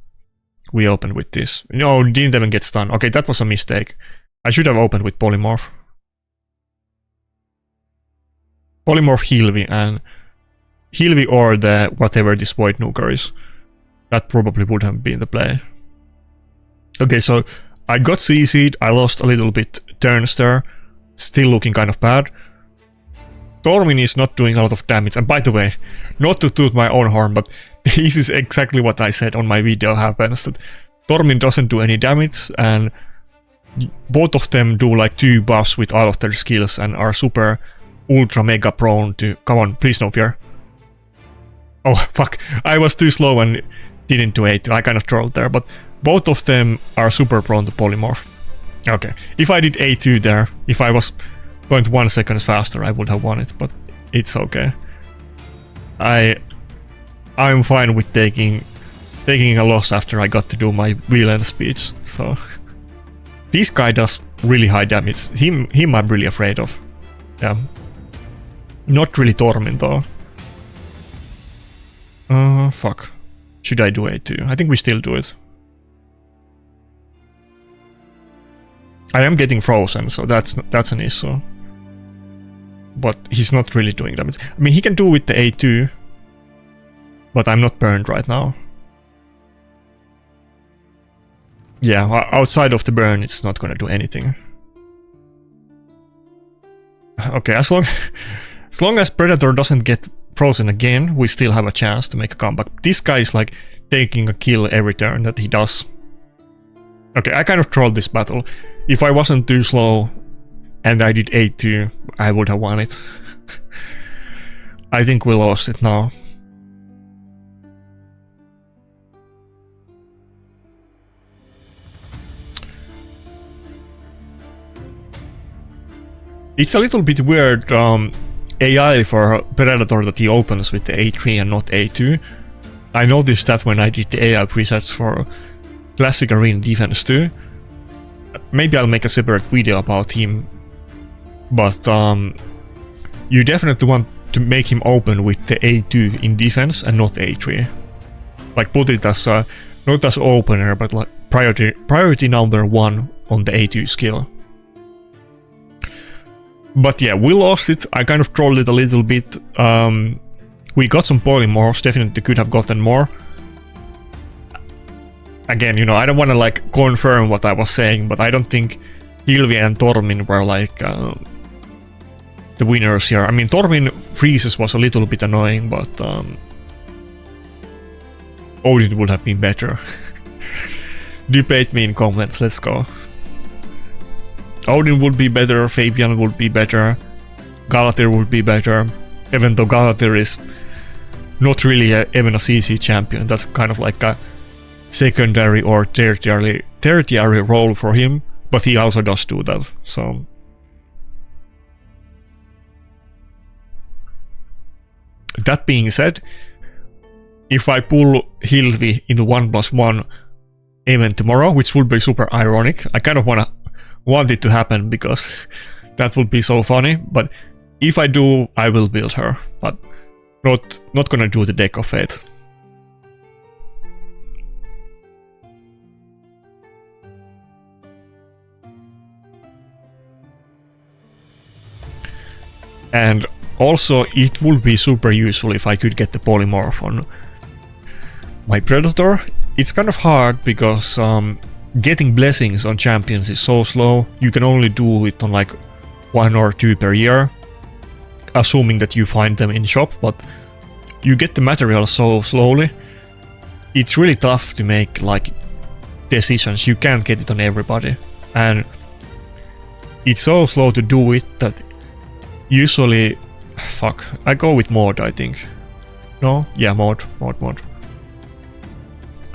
we opened with this. No, didn't even get stunned. Okay, that was a mistake. I should have opened with Polymorph. Polymorph Hilvi and Hilvi or the whatever this Void Nuker is. That probably would have been the play. Okay, so I got CC'd, I lost a little bit turns there. Still looking kind of bad. Tormin is not doing a lot of damage, and by the way, not to toot my own horn, but this is exactly what I said on my video happens, that Tormin doesn't do any damage, and both of them do like 2 buffs with all of their skills and are super ultra mega prone to... Come on, please no fear. Oh fuck, I was too slow and didn't do A2, I kind of trolled there, but both of them are super prone to polymorph. Okay, if I did A2 there, if I was 0.1 seconds faster, I would have won it, but it's okay. I'm fine with taking a loss after I got to do my wheel speech, so... This guy does really high damage, him I'm really afraid of. Yeah. Not really Tormin though. Fuck. Should I do A2? I think we still do it. I am getting frozen, so that's an issue. But he's not really doing damage. I mean, he can do with the A2, but I'm not burned right now. Yeah, outside of the burn, it's not gonna do anything. Okay, as long as Predator doesn't get frozen again, we still have a chance to make a comeback. This guy is like taking a kill every turn that he does. Okay, I kind of trolled this battle. If I wasn't too slow and I did A2, I would have won it. I think we lost it now. It's a little bit weird AI for Predator that he opens with the A3 and not A2. I noticed that when I did the AI presets for Classic Arena Defense 2. Maybe I'll make a separate video about him, but you definitely want to make him open with the A2 in defense and not A3. Like put it as not as opener, but like priority number 1 on the A2 skill. But yeah, we lost it. I kind of trolled it a little bit. We got some polymorphs, definitely could have gotten more. Again, you know, I don't want to like confirm what I was saying, but I don't think Hilvi and Tormin were like the winners here. I mean, Tormin freezes was a little bit annoying, but Odin would have been better. Debate me in comments, let's go. Odin would be better, Fabian would be better, Galatir would be better, even though Galatir is not really even a CC champion. That's kind of like a secondary or tertiary role for him, but he also does do that, so... That being said, if I pull Hilvi in 1+1 event tomorrow, which would be super ironic, I kind of want it to happen because that would be so funny, but if I do, I will build her, but not gonna do the deck of fate. And also, it would be super useful if I could get the polymorph on my Predator. It's kind of hard because getting blessings on champions is so slow. You can only do it on like 1 or 2 per year, assuming that you find them in shop, but you get the material so slowly. It's really tough to make like decisions. You can't get it on everybody, and it's so slow to do it that usually... Fuck, I go with mod, I think. No? Yeah, mod.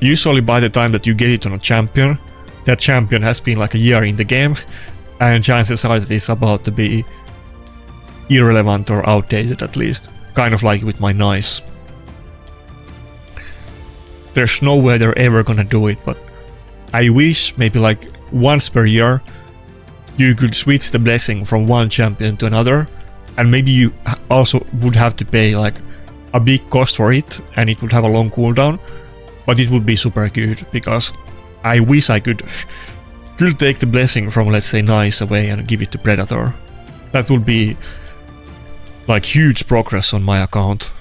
Usually by the time that you get it on a champion, that champion has been like a year in the game, and chances are that it's about to be irrelevant or outdated at least. Kind of like with my Nice. There's no way they're ever gonna do it, but I wish maybe like once per year you could switch the blessing from one champion to another, and maybe you also would have to pay like a big cost for it, and it would have a long cooldown, but it would be super good, because I wish I could take the blessing from, let's say, Nice away and give it to Predator. That would be like huge progress on my account.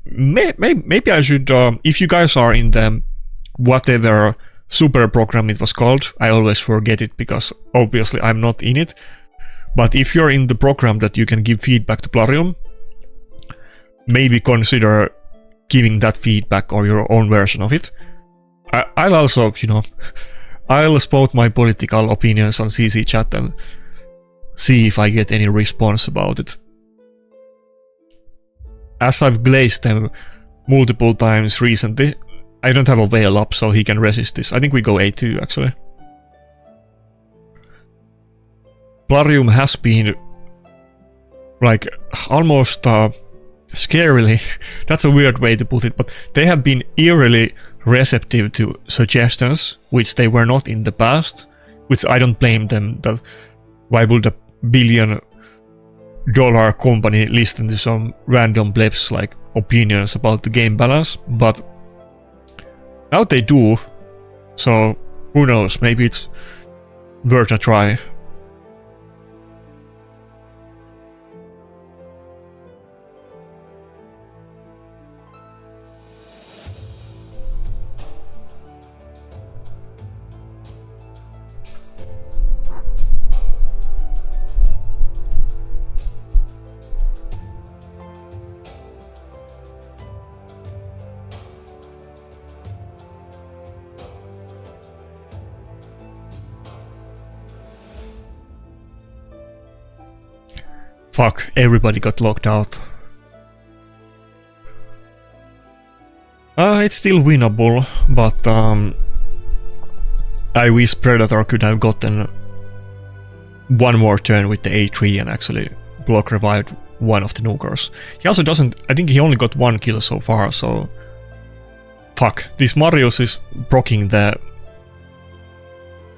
Maybe I should, if you guys are in the whatever super program it was called, I always forget it because obviously I'm not in it. But if you're in the program that you can give feedback to Plarium, maybe consider giving that feedback or your own version of it. I'll also, you know, I'll spout my political opinions on CC chat and see if I get any response about it. As I've glazed them multiple times recently, I don't have a veil up so he can resist this. I think we go A2 actually. Plarium has been like almost scarily, that's a weird way to put it, but they have been eerily receptive to suggestions, which they were not in the past, which I don't blame them. That why would a $1 billion company listen to some random plebs like opinions about the game balance? But now they do, so who knows, maybe it's worth a try. Fuck, everybody got locked out. It's still winnable, but I wish Predator could have gotten one more turn with the A3 and actually block revived one of the nukers. He also doesn't, I think he only got 1 kill so far, so... Fuck, this Marius is proccing the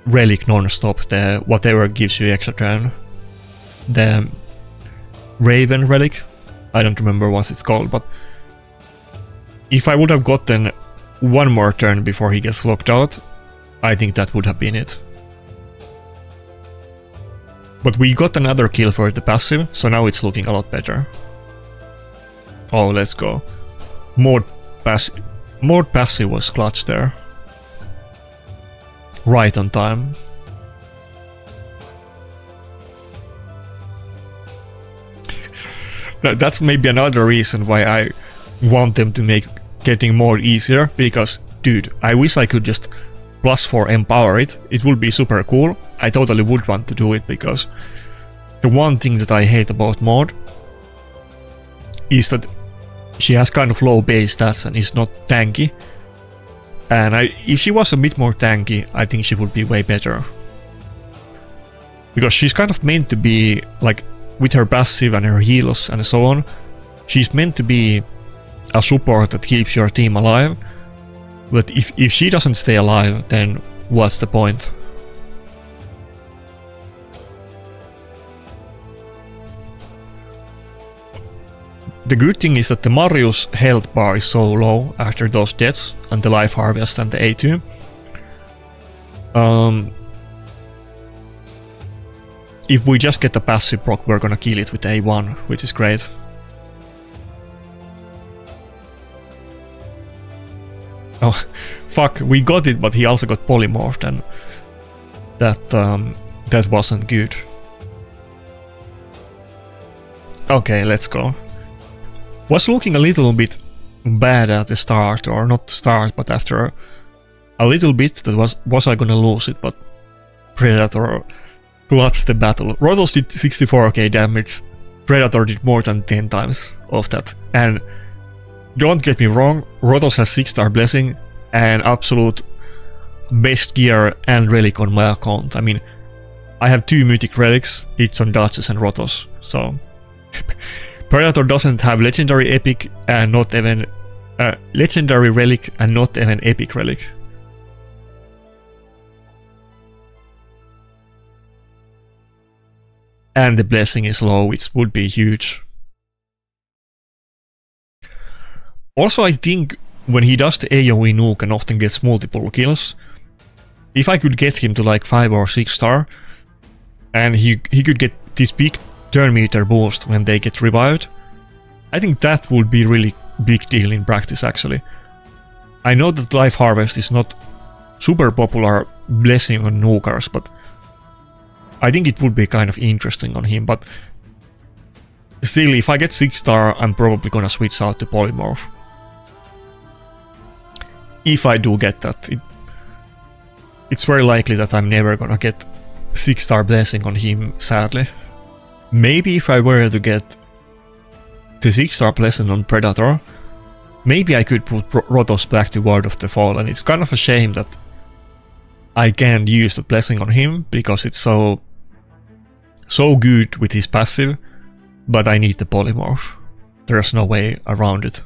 relic non-stop, the whatever gives you extra turn. The Raven relic, I don't remember what it's called, but if I would have gotten one more turn before he gets locked out, I think that would have been it. But we got another kill for the passive, so now it's looking a lot better. Oh, let's go. Mod passive was clutch there. Right on time. That's maybe another reason why I want them to make getting more easier, because dude, I wish I could just +4 empower it. It would be super cool. I totally would want to do it, because the one thing that I hate about Maud is that she has kind of low base stats and is not tanky. And if she was a bit more tanky, I think she would be way better. Because she's kind of meant to be, like, with her passive and her heals and so on, she's meant to be a support that keeps your team alive. But if she doesn't stay alive, then what's the point? The good thing is that the Marius health bar is so low after those deaths and the life harvest and the A2. If we just get the passive proc, we're gonna kill it with A1, which is great. Oh, fuck, we got it, but he also got polymorphed, and that wasn't good. Okay, let's go. Was looking a little bit bad at the start, or not start, but after a little bit, that was I gonna lose it, but Predator clutched the battle. Rotos did 64k damage, Predator did more than 10 times of that. And don't get me wrong, Rotos has 6-star blessing and absolute best gear and relic on my account. I mean, I have 2 mythic relics, each on Duchess and Rotos, so... Predator doesn't have legendary epic and not even legendary relic and not even epic relic. And the blessing is low, which would be huge. Also, I think when he does the AoE nuke and often gets multiple kills, if I could get him to like 5 or 6 star, and he could get this big turn meter boost when they get revived, I think that would be really big deal in practice actually. I know that Life Harvest is not super popular blessing on nukers, but I think it would be kind of interesting on him. But still, if I get 6 star, I'm probably gonna switch out to Polymorph. If I do get that, it's very likely that I'm never gonna get 6 star blessing on him, sadly. Maybe if I were to get the 6 star blessing on Predator, maybe I could put Rotos back to Ward of the Fallen. It's kind of a shame that I can't use the blessing on him, because it's so good with his passive, but I need the polymorph. There's no way around it.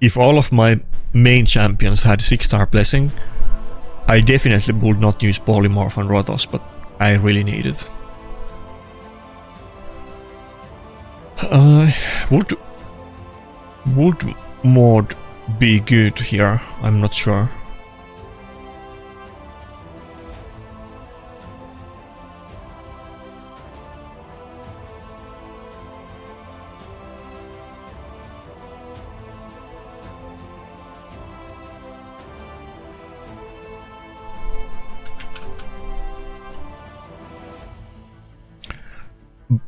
If all of my main champions had 6 star blessing, I definitely would not use polymorph on Rotos, but I really need it. Would Maud be good here? I'm not sure.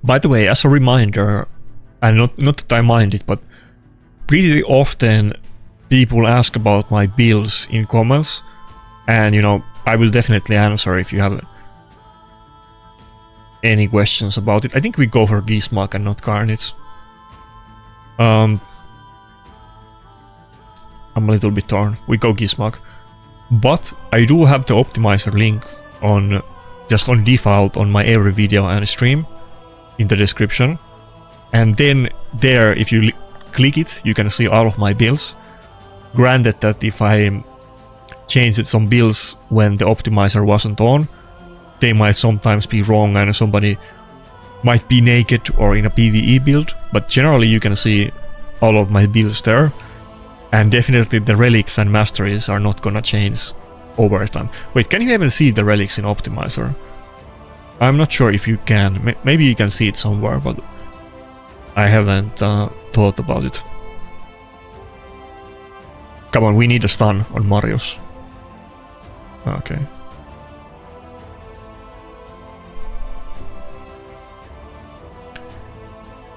By the way, as a reminder, and not that I mind it, but pretty often people ask about my builds in comments, and you know, I will definitely answer if you have any questions about it. I think we go for Gizmak and not Carnage. I'm a little bit torn. We go Gizmak. But I do have the optimizer link on just on default on my every video and stream in the description. And then there, if you click it, you can see all of my builds. Granted that if I changed some builds when the optimizer wasn't on, they might sometimes be wrong and somebody might be naked or in a PvE build, but generally you can see all of my builds there. And definitely the relics and masteries are not gonna change over time. Wait, can you even see the relics in optimizer? I'm not sure if you can. Maybe you can see it somewhere, but I haven't thought about it. Come on, we need a stun on Marius. Okay.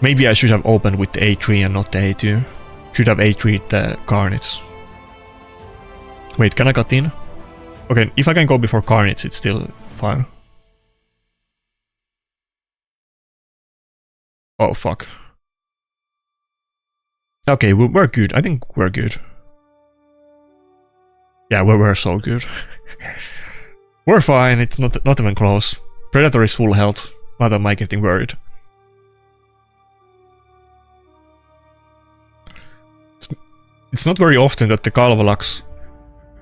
Maybe I should have opened with the A3 and not the A2. Should have A3'd the Carnage. Wait, can I cut in? Okay, if I can go before Carnage, it's still fine. Oh, fuck. Okay, we're good. I think we're good. Yeah, we're so good. We're fine, it's not even close. Predator is full health. What am I getting worried? It's not very often that the Kalvalax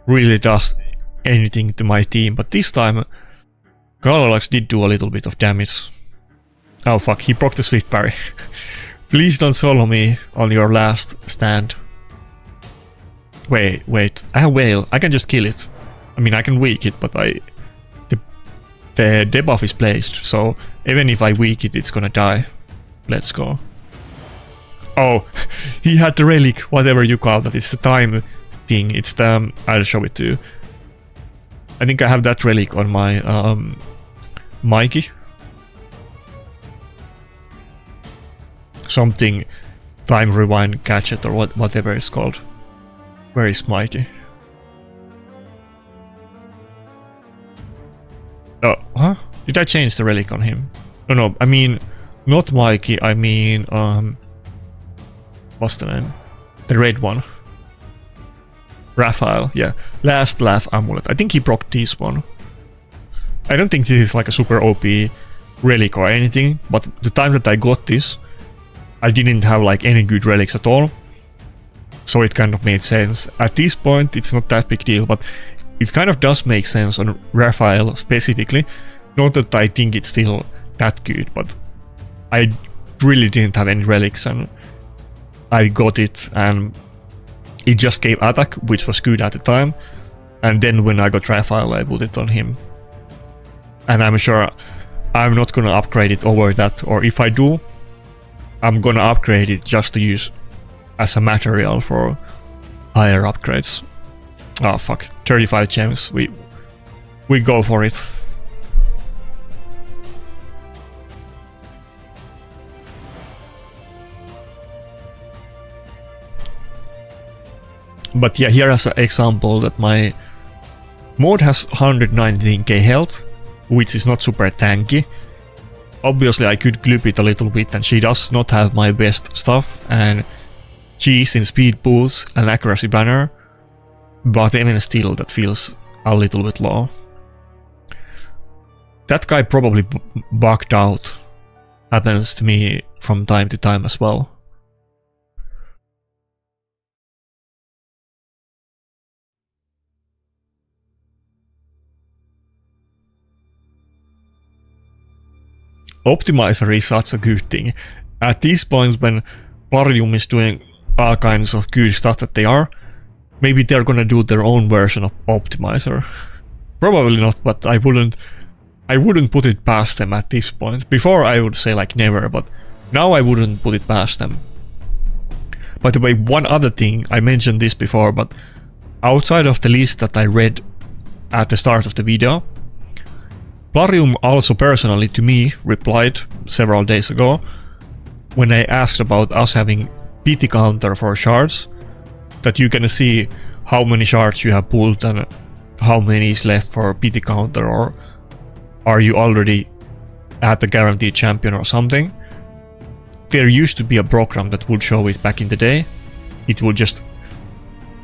really does anything to my team, but this time Kalvalax did do a little bit of damage. Oh fuck, he proc the Swift Parry. Please don't solo me on your last stand. Wait, I have Whale, I can just kill it. I mean, I can weak it, but the debuff is placed, so even if I weak it, it's gonna die. Let's go. Oh, he had the relic, whatever you call that. It's the time thing. It's the... I'll show it to you. I think I have that relic on my Mikey. Something time rewind gadget or whatever it's called. Where is Mikey? Oh, huh? Did I change the relic on him? No, I mean, not Mikey, I mean, what's the name? The red one. Raphael, yeah. Last Laugh Amulet. I think he procced this one. I don't think this is like a super OP relic or anything, but the time that I got this, I didn't have like any good relics at all. So it kind of made sense. At this point, it's not that big deal, but it kind of does make sense on Raphael specifically. Not that I think it's still that good, but I really didn't have any relics and I got it and it just gave attack, which was good at the time. And then when I got Raphael, I put it on him. And I'm sure I'm not gonna upgrade it over that, or if I do, I'm gonna upgrade it just to use as a material for higher upgrades. Oh fuck, 35 gems, we go for it. But yeah, here as an example that my mod has 119k health, which is not super tanky. Obviously I could clip it a little bit and she does not have my best stuff and she is in speed boost and accuracy banner, but even still that feels a little bit low. That guy probably bugged out. Happens to me from time to time as well. Optimizer is such a good thing. At these points when Parium is doing all kinds of good stuff that they are, maybe they're gonna do their own version of Optimizer. Probably not, but I wouldn't put it past them at this point. Before I would say like never, but now I wouldn't put it past them. By the way, one other thing, I mentioned this before, but outside of the list that I read at the start of the video, Plarium also personally to me replied several days ago when I asked about us having pity counter for shards, that you can see how many shards you have pulled and how many is left for pity counter, or are you already at the guaranteed champion or something. There used to be a program that would show it back in the day. It would just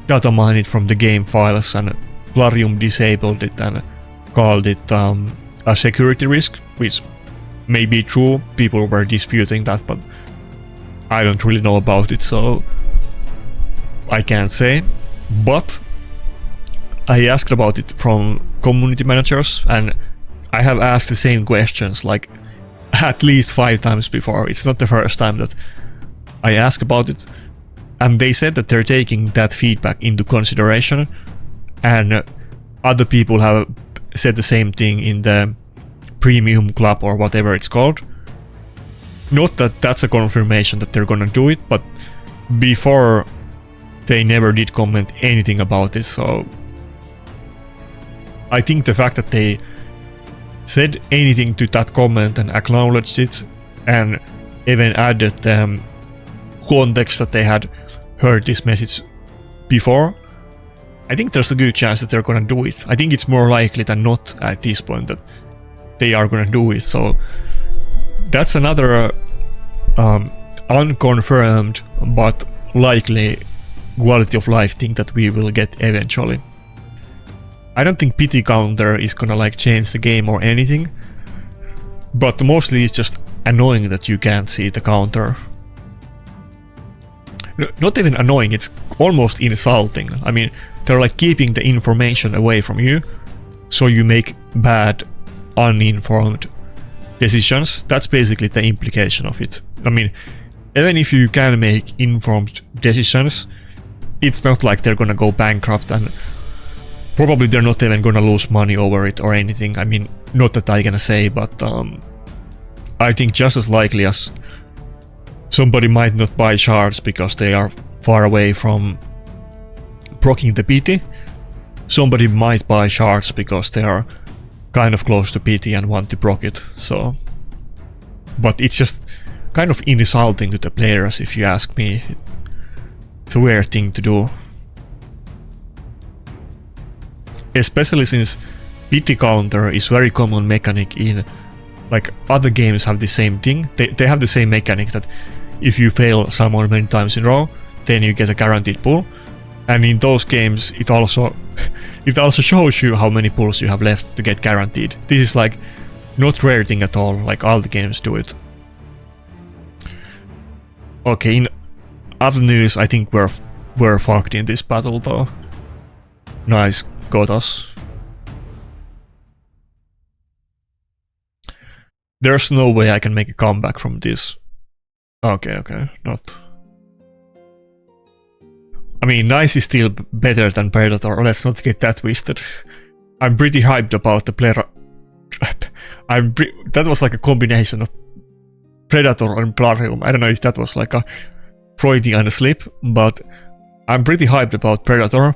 data mine it from the game files, and Plarium disabled it and called it a security risk, which may be true. People were disputing that, but I don't really know about it, so I can't say. But I asked about it from community managers, and I have asked the same questions like at least 5 times before. It's not the first time that I ask about it, and they said that they're taking that feedback into consideration, and other people have said the same thing in the premium club or whatever it's called. Not that that's a confirmation that they're gonna do it, but before they never did comment anything about it, so I think the fact that they said anything to that comment and acknowledged it and even added context that they had heard this message before, I think there's a good chance that they're gonna do it. I think it's more likely than not at this point that they are gonna do it. So that's another unconfirmed but likely quality of life thing that we will get eventually. I don't think pity counter is gonna like change the game or anything, but mostly it's just annoying that you can't see the counter. Not even annoying, it's almost insulting. I mean, they're like keeping the information away from you, so you make bad, uninformed decisions. That's basically the implication of it. I mean, even if you can make informed decisions, it's not like they're gonna go bankrupt, and probably they're not even gonna lose money over it or anything. I mean, not that I can say, but I think just as likely as somebody might not buy shards because they are far away from proccing the pity, somebody might buy shards because they are kind of close to pity and want to proc it. So, but it's just kind of insulting to the players, if you ask me. It's a weird thing to do. Especially since pity counter is very common mechanic in, like, other games have the same thing. They have the same mechanic that if you fail someone many times in a row, then you get a guaranteed pull. And in those games it also shows you how many pulls you have left to get guaranteed. This is like not rare thing at all, like all the games do it. Okay, in other news, I think we're fucked in this battle though. Nice, got us. There's no way I can make a comeback from this. Okay, not. I mean, Nice is still better than Predator, let's not get that twisted. I'm pretty hyped about the player. That was like a combination of Predator and Plarium. I don't know if that was like a Freudian slip, but I'm pretty hyped about Predator.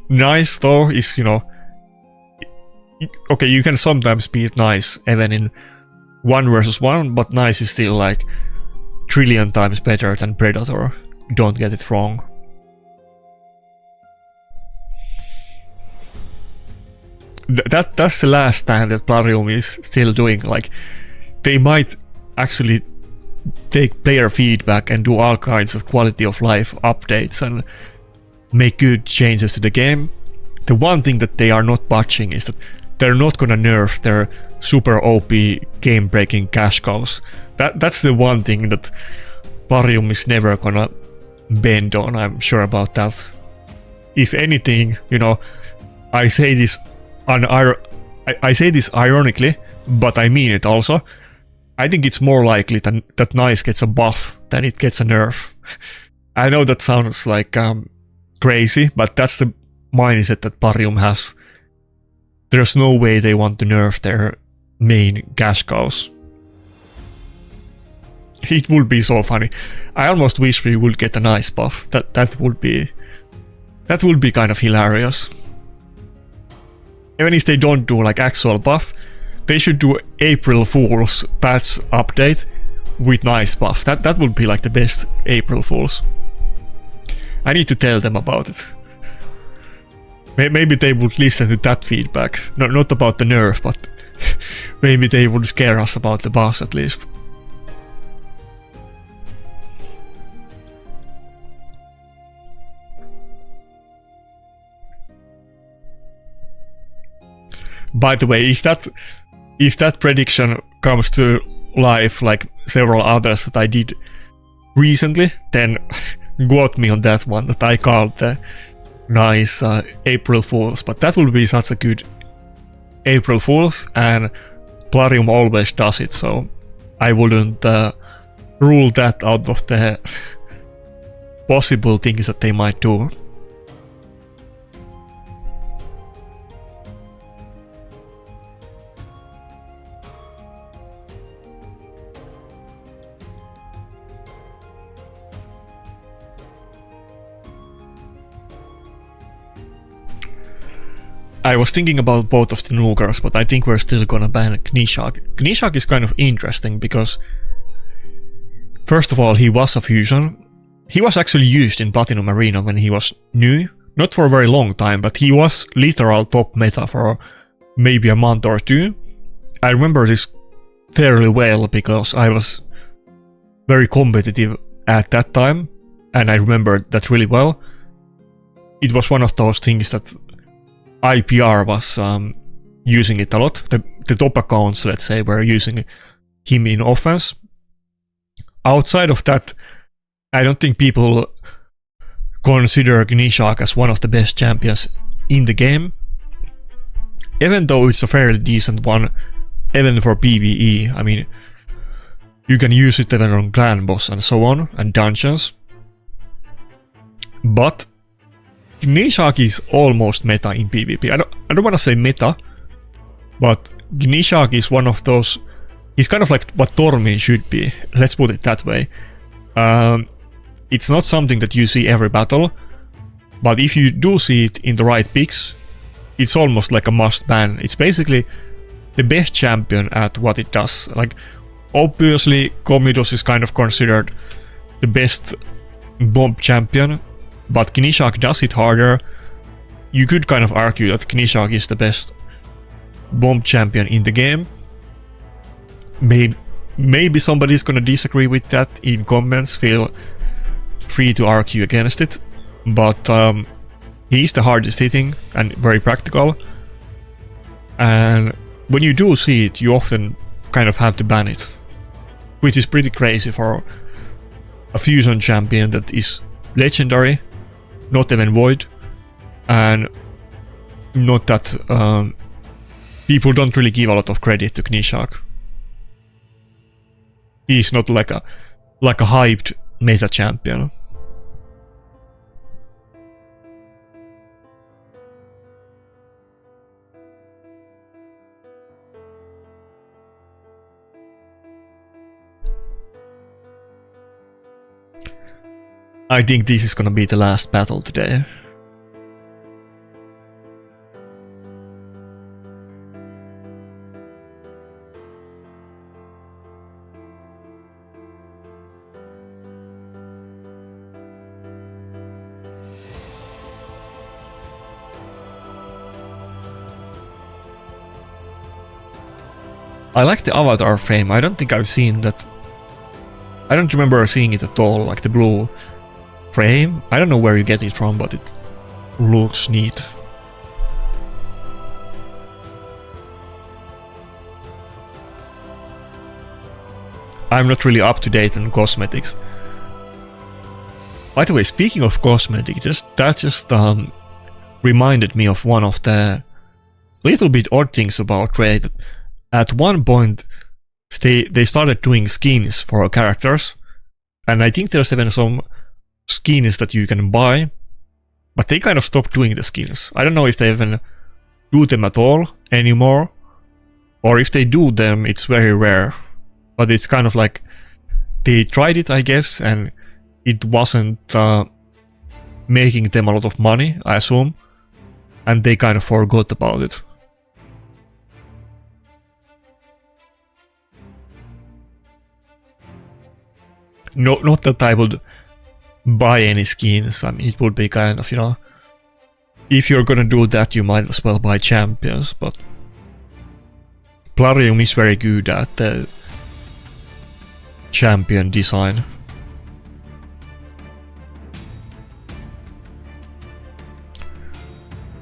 Nice though is, you know, okay, you can sometimes beat Nice even in 1 versus 1, but Nice is still like trillion times better than Predator. Don't get it wrong. That's the last stand that Plarium is still doing. Like, they might actually take player feedback and do all kinds of quality of life updates and make good changes to the game. The one thing that they are not botching is that they're not gonna nerf their super OP game-breaking cash cows. That's the one thing that Plarium is never gonna bend on, I'm sure about that. If anything, you know, I say this ironically, but I mean it also. I think it's more likely that Nice gets a buff than it gets a nerf. I know that sounds like crazy, but that's the mindset that Plarium has. There's no way they want to nerf their main cash cows. It would be so funny. I almost wish we would get a Nice buff. That would be kind of hilarious. Even if they don't do like actual buff, they should do April Fool's patch update with Nice buff. That would be like the best April Fool's. I need to tell them about it. Maybe they would listen to that feedback. Not about the nerf, but maybe they would scare us about the boss at least. By the way, if that prediction comes to life like several others that I did recently, then quote me on that one, that I called the Nice April Fools. But that will be such a good April Fools, and Plarium always does it, so I wouldn't rule that out of the possible things that they might do. I was thinking about both of the Nukers, but I think we're still gonna ban Gnishak. Gnishak is kind of interesting because First of all, he was a fusion. He was actually used in Platinum Arena when he was new. Not for a very long time, but he was literal top meta for maybe a month or two. I remember this fairly well because I was very competitive at that time, and I remember that really well. It was one of those things that IPR was using it a lot. The top accounts, let's say, were using him in offense. Outside of that, I don't think people consider Gnishak as one of the best champions in the game. Even though it's a fairly decent one, even for PvE. I mean, you can use it even on clan boss and so on, and dungeons. But Gnishak is almost meta in PvP. I don't want to say meta, but Gnishak is one of those. He's kind of like what Tormin should be. Let's put it that way. It's not something that you see every battle, but if you do see it in the right picks, it's almost like a must ban. It's basically the best champion at what it does. Like, obviously, Commodus is kind of considered the best bomb champion, but Gnishak does it harder. You could kind of argue that Gnishak is the best bomb champion in the game. Maybe somebody's gonna disagree with that in comments. Feel free to argue against it, but he's the hardest hitting and very practical. And when you do see it, you often kind of have to ban it, which is pretty crazy for a fusion champion that is legendary, not even void, and not that people don't really give a lot of credit to Gnishak. He's not like a hyped meta champion. I think this is gonna be the last battle today. I like the avatar frame. I don't think I've seen that. I don't remember seeing it at all, like the blue frame. I don't know where you get it from, but it looks neat. I'm not really up to date on cosmetics. By the way, speaking of cosmetics, that just reminded me of one of the little bit odd things about Raid. At one point, they started doing skins for characters, and I think there's even some skins that you can buy, but they kind of stopped doing the skins. I don't know if they even do them at all anymore, or if they do them, it's very rare. But it's kind of like they tried it, I guess, and it wasn't making them a lot of money, I assume, and they kind of forgot about it. No, not that I would buy any skins. I mean, it would be kind of, you know, if you're gonna do that, you might as well buy champions, but Plarium is very good at the champion design.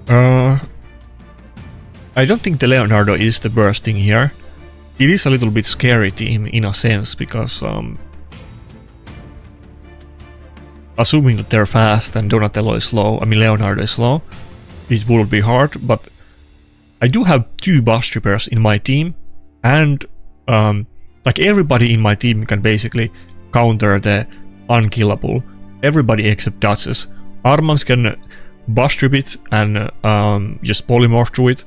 I don't think the Leonardo is the worst thing here. It is a little bit scary team in a sense, because assuming that they're fast and Donatello is slow, I mean Leonardo is slow, it will be hard, but I do have 2 bus trippers in my team, and like everybody in my team can basically counter the unkillable. Everybody except Duchess. Armans can bus trip it and just polymorph through it.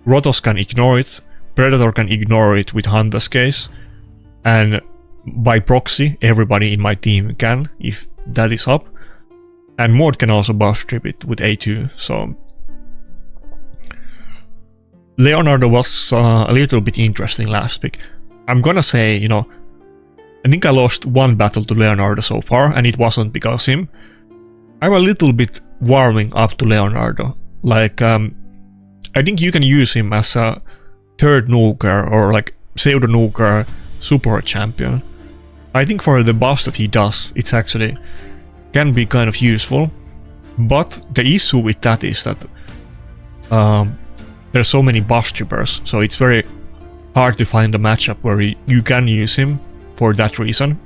Rotos can ignore it. Predator can ignore it with Hunter's Case. And by proxy, everybody in my team can, if that is up. And Maud can also bus trip it with A2, so Leonardo was a little bit interesting last pick. I'm gonna say, you know, I think I lost one battle to Leonardo so far, and it wasn't because him. I'm a little bit warming up to Leonardo. Like, I think you can use him as a third nuker or like pseudo nuker support champion. I think for the buffs that he does, it's actually can be kind of useful. But the issue with that is that there's so many buff strippers, so it's very hard to find a matchup where you can use him for that reason.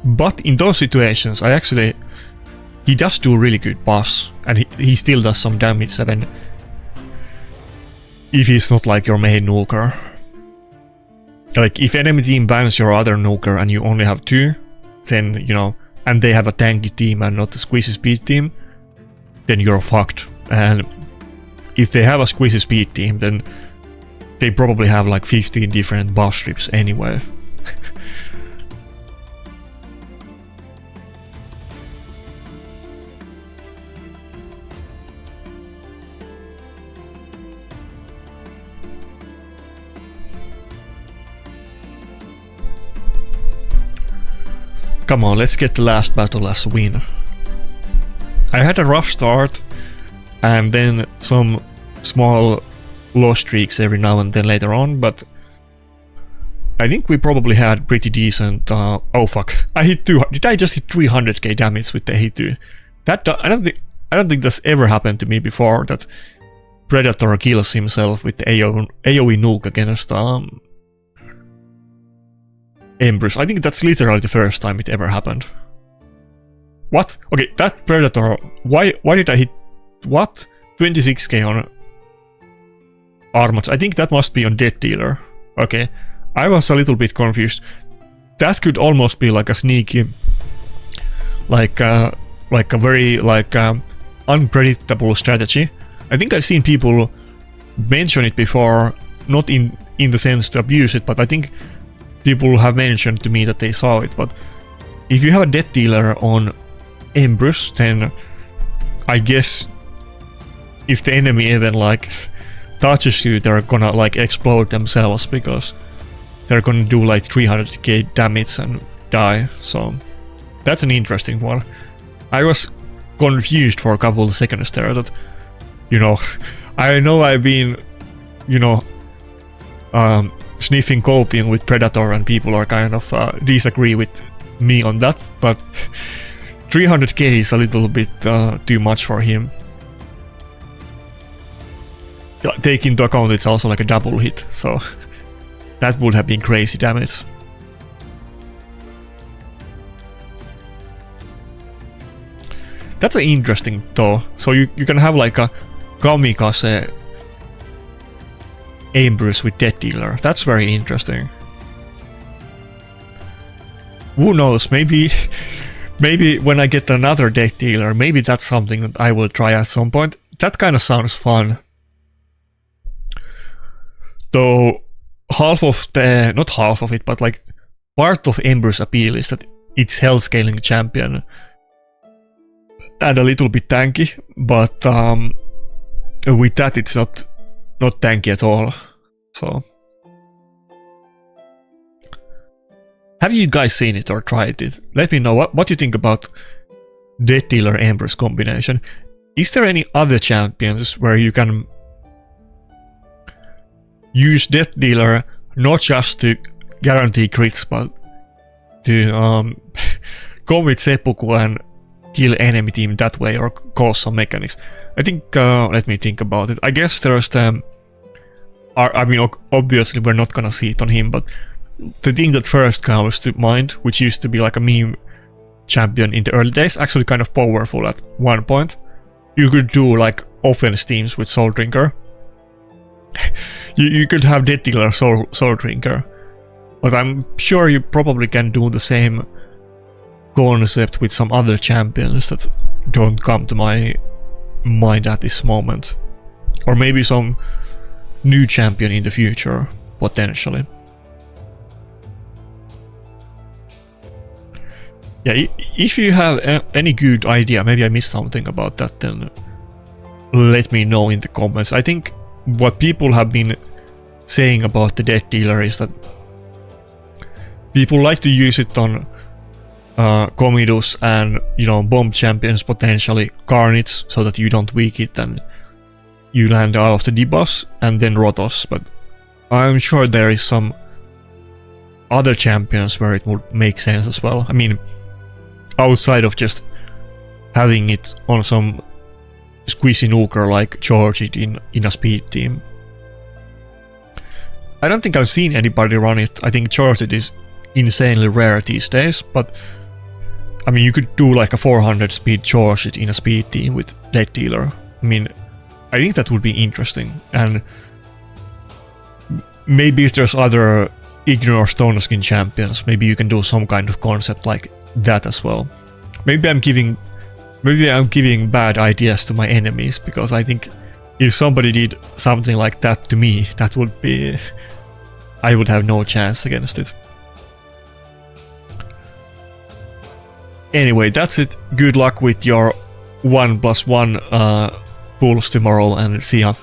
But in those situations, he does do really good buffs, and he still does some damage even if he's not like your main nuker. Like, if enemy team bans your other nuker and you only have 2, then, you know, and they have a tanky team and not a squishy speed team, then you're fucked. And if they have a squishy speed team, then they probably have like 15 different buff strips anyway. Come on, let's get the last battle as a win. I had a rough start, and then some small loss streaks every now and then later on, but I think we probably had pretty decent... oh fuck, I hit 2... Did I just hit 300k damage with the hit 2? That I don't think that's ever happened to me before, that Predator kills himself with the AoE nuke against Empress. I think that's literally the first time it ever happened. What? Okay, that Predator... Why did I hit... What? 26k on Armats. I think that must be on Death Dealer. Okay. I was a little bit confused. That could almost be like a sneaky... Like a very, unpredictable strategy. I think I've seen people mention it before, not in the sense to abuse it, but I think people have mentioned to me that they saw it. But if you have a Death Dealer on Empress, then I guess if the enemy even like touches you, they're gonna like explode themselves, because they're gonna do like 300k damage and die. So that's an interesting one. I was confused for a couple of seconds there that, you know, I know I've been, you know, sniffing copium with Predator, and people are kind of disagree with me on that, but 300k is a little bit too much for him. Take into account it's also like a double hit, so that would have been crazy damage. That's an interesting though. So you can have like a kamikaze Empress with Death Dealer. That's very interesting. Who knows, maybe when I get another Death Dealer, maybe that's something that I will try at some point. That kind of sounds fun. Though half of the, not half of it, but like part of Emperor's appeal is that it's health scaling champion and a little bit tanky, but with that it's not tanky at all. So have you guys seen it or tried it? Let me know what you think about Death Dealer Empress combination. Is there any other champions where you can use Death Dealer not just to guarantee crits, but to go with seppuku and kill enemy team that way, or cause some mechanics? I think, let me think about it. I guess there's the... I mean, obviously we're not gonna see it on him, but the thing that first comes to mind, which used to be like a meme champion in the early days, actually kind of powerful at one point. You could do like offense teams with Soul Drinker. you could have Death Dealer Soul Drinker. But I'm sure you probably can do the same concept with some other champions that don't come to my mind at this moment. Or maybe some new champion in the future, potentially. Yeah, if you have any good idea, maybe I missed something about that, then let me know in the comments. I think what people have been saying about the Death Dealer is that People like to use it on Comidus and, you know, bomb champions, potentially Carnage, so that you don't weak it and you land out of the debuffs, and then Rotos. But I'm sure there is some other champions where it would make sense as well. I mean, outside of just having it on some squeezy nuker like Charge It in a speed team. I don't think I've seen anybody run it. I think Charge It is insanely rare these days, but I mean, you could do like a 400 speed Charge It in a speed team with Death Dealer. I mean, I think that would be interesting, and maybe if there's other Ignore Stone Skin champions, maybe you can do some kind of concept like that as well. Maybe I'm giving bad ideas to my enemies, because I think if somebody did something like that to me, that would be... I would have no chance against it. Anyway, that's it. Good luck with your 1+1 pulls tomorrow, and see ya.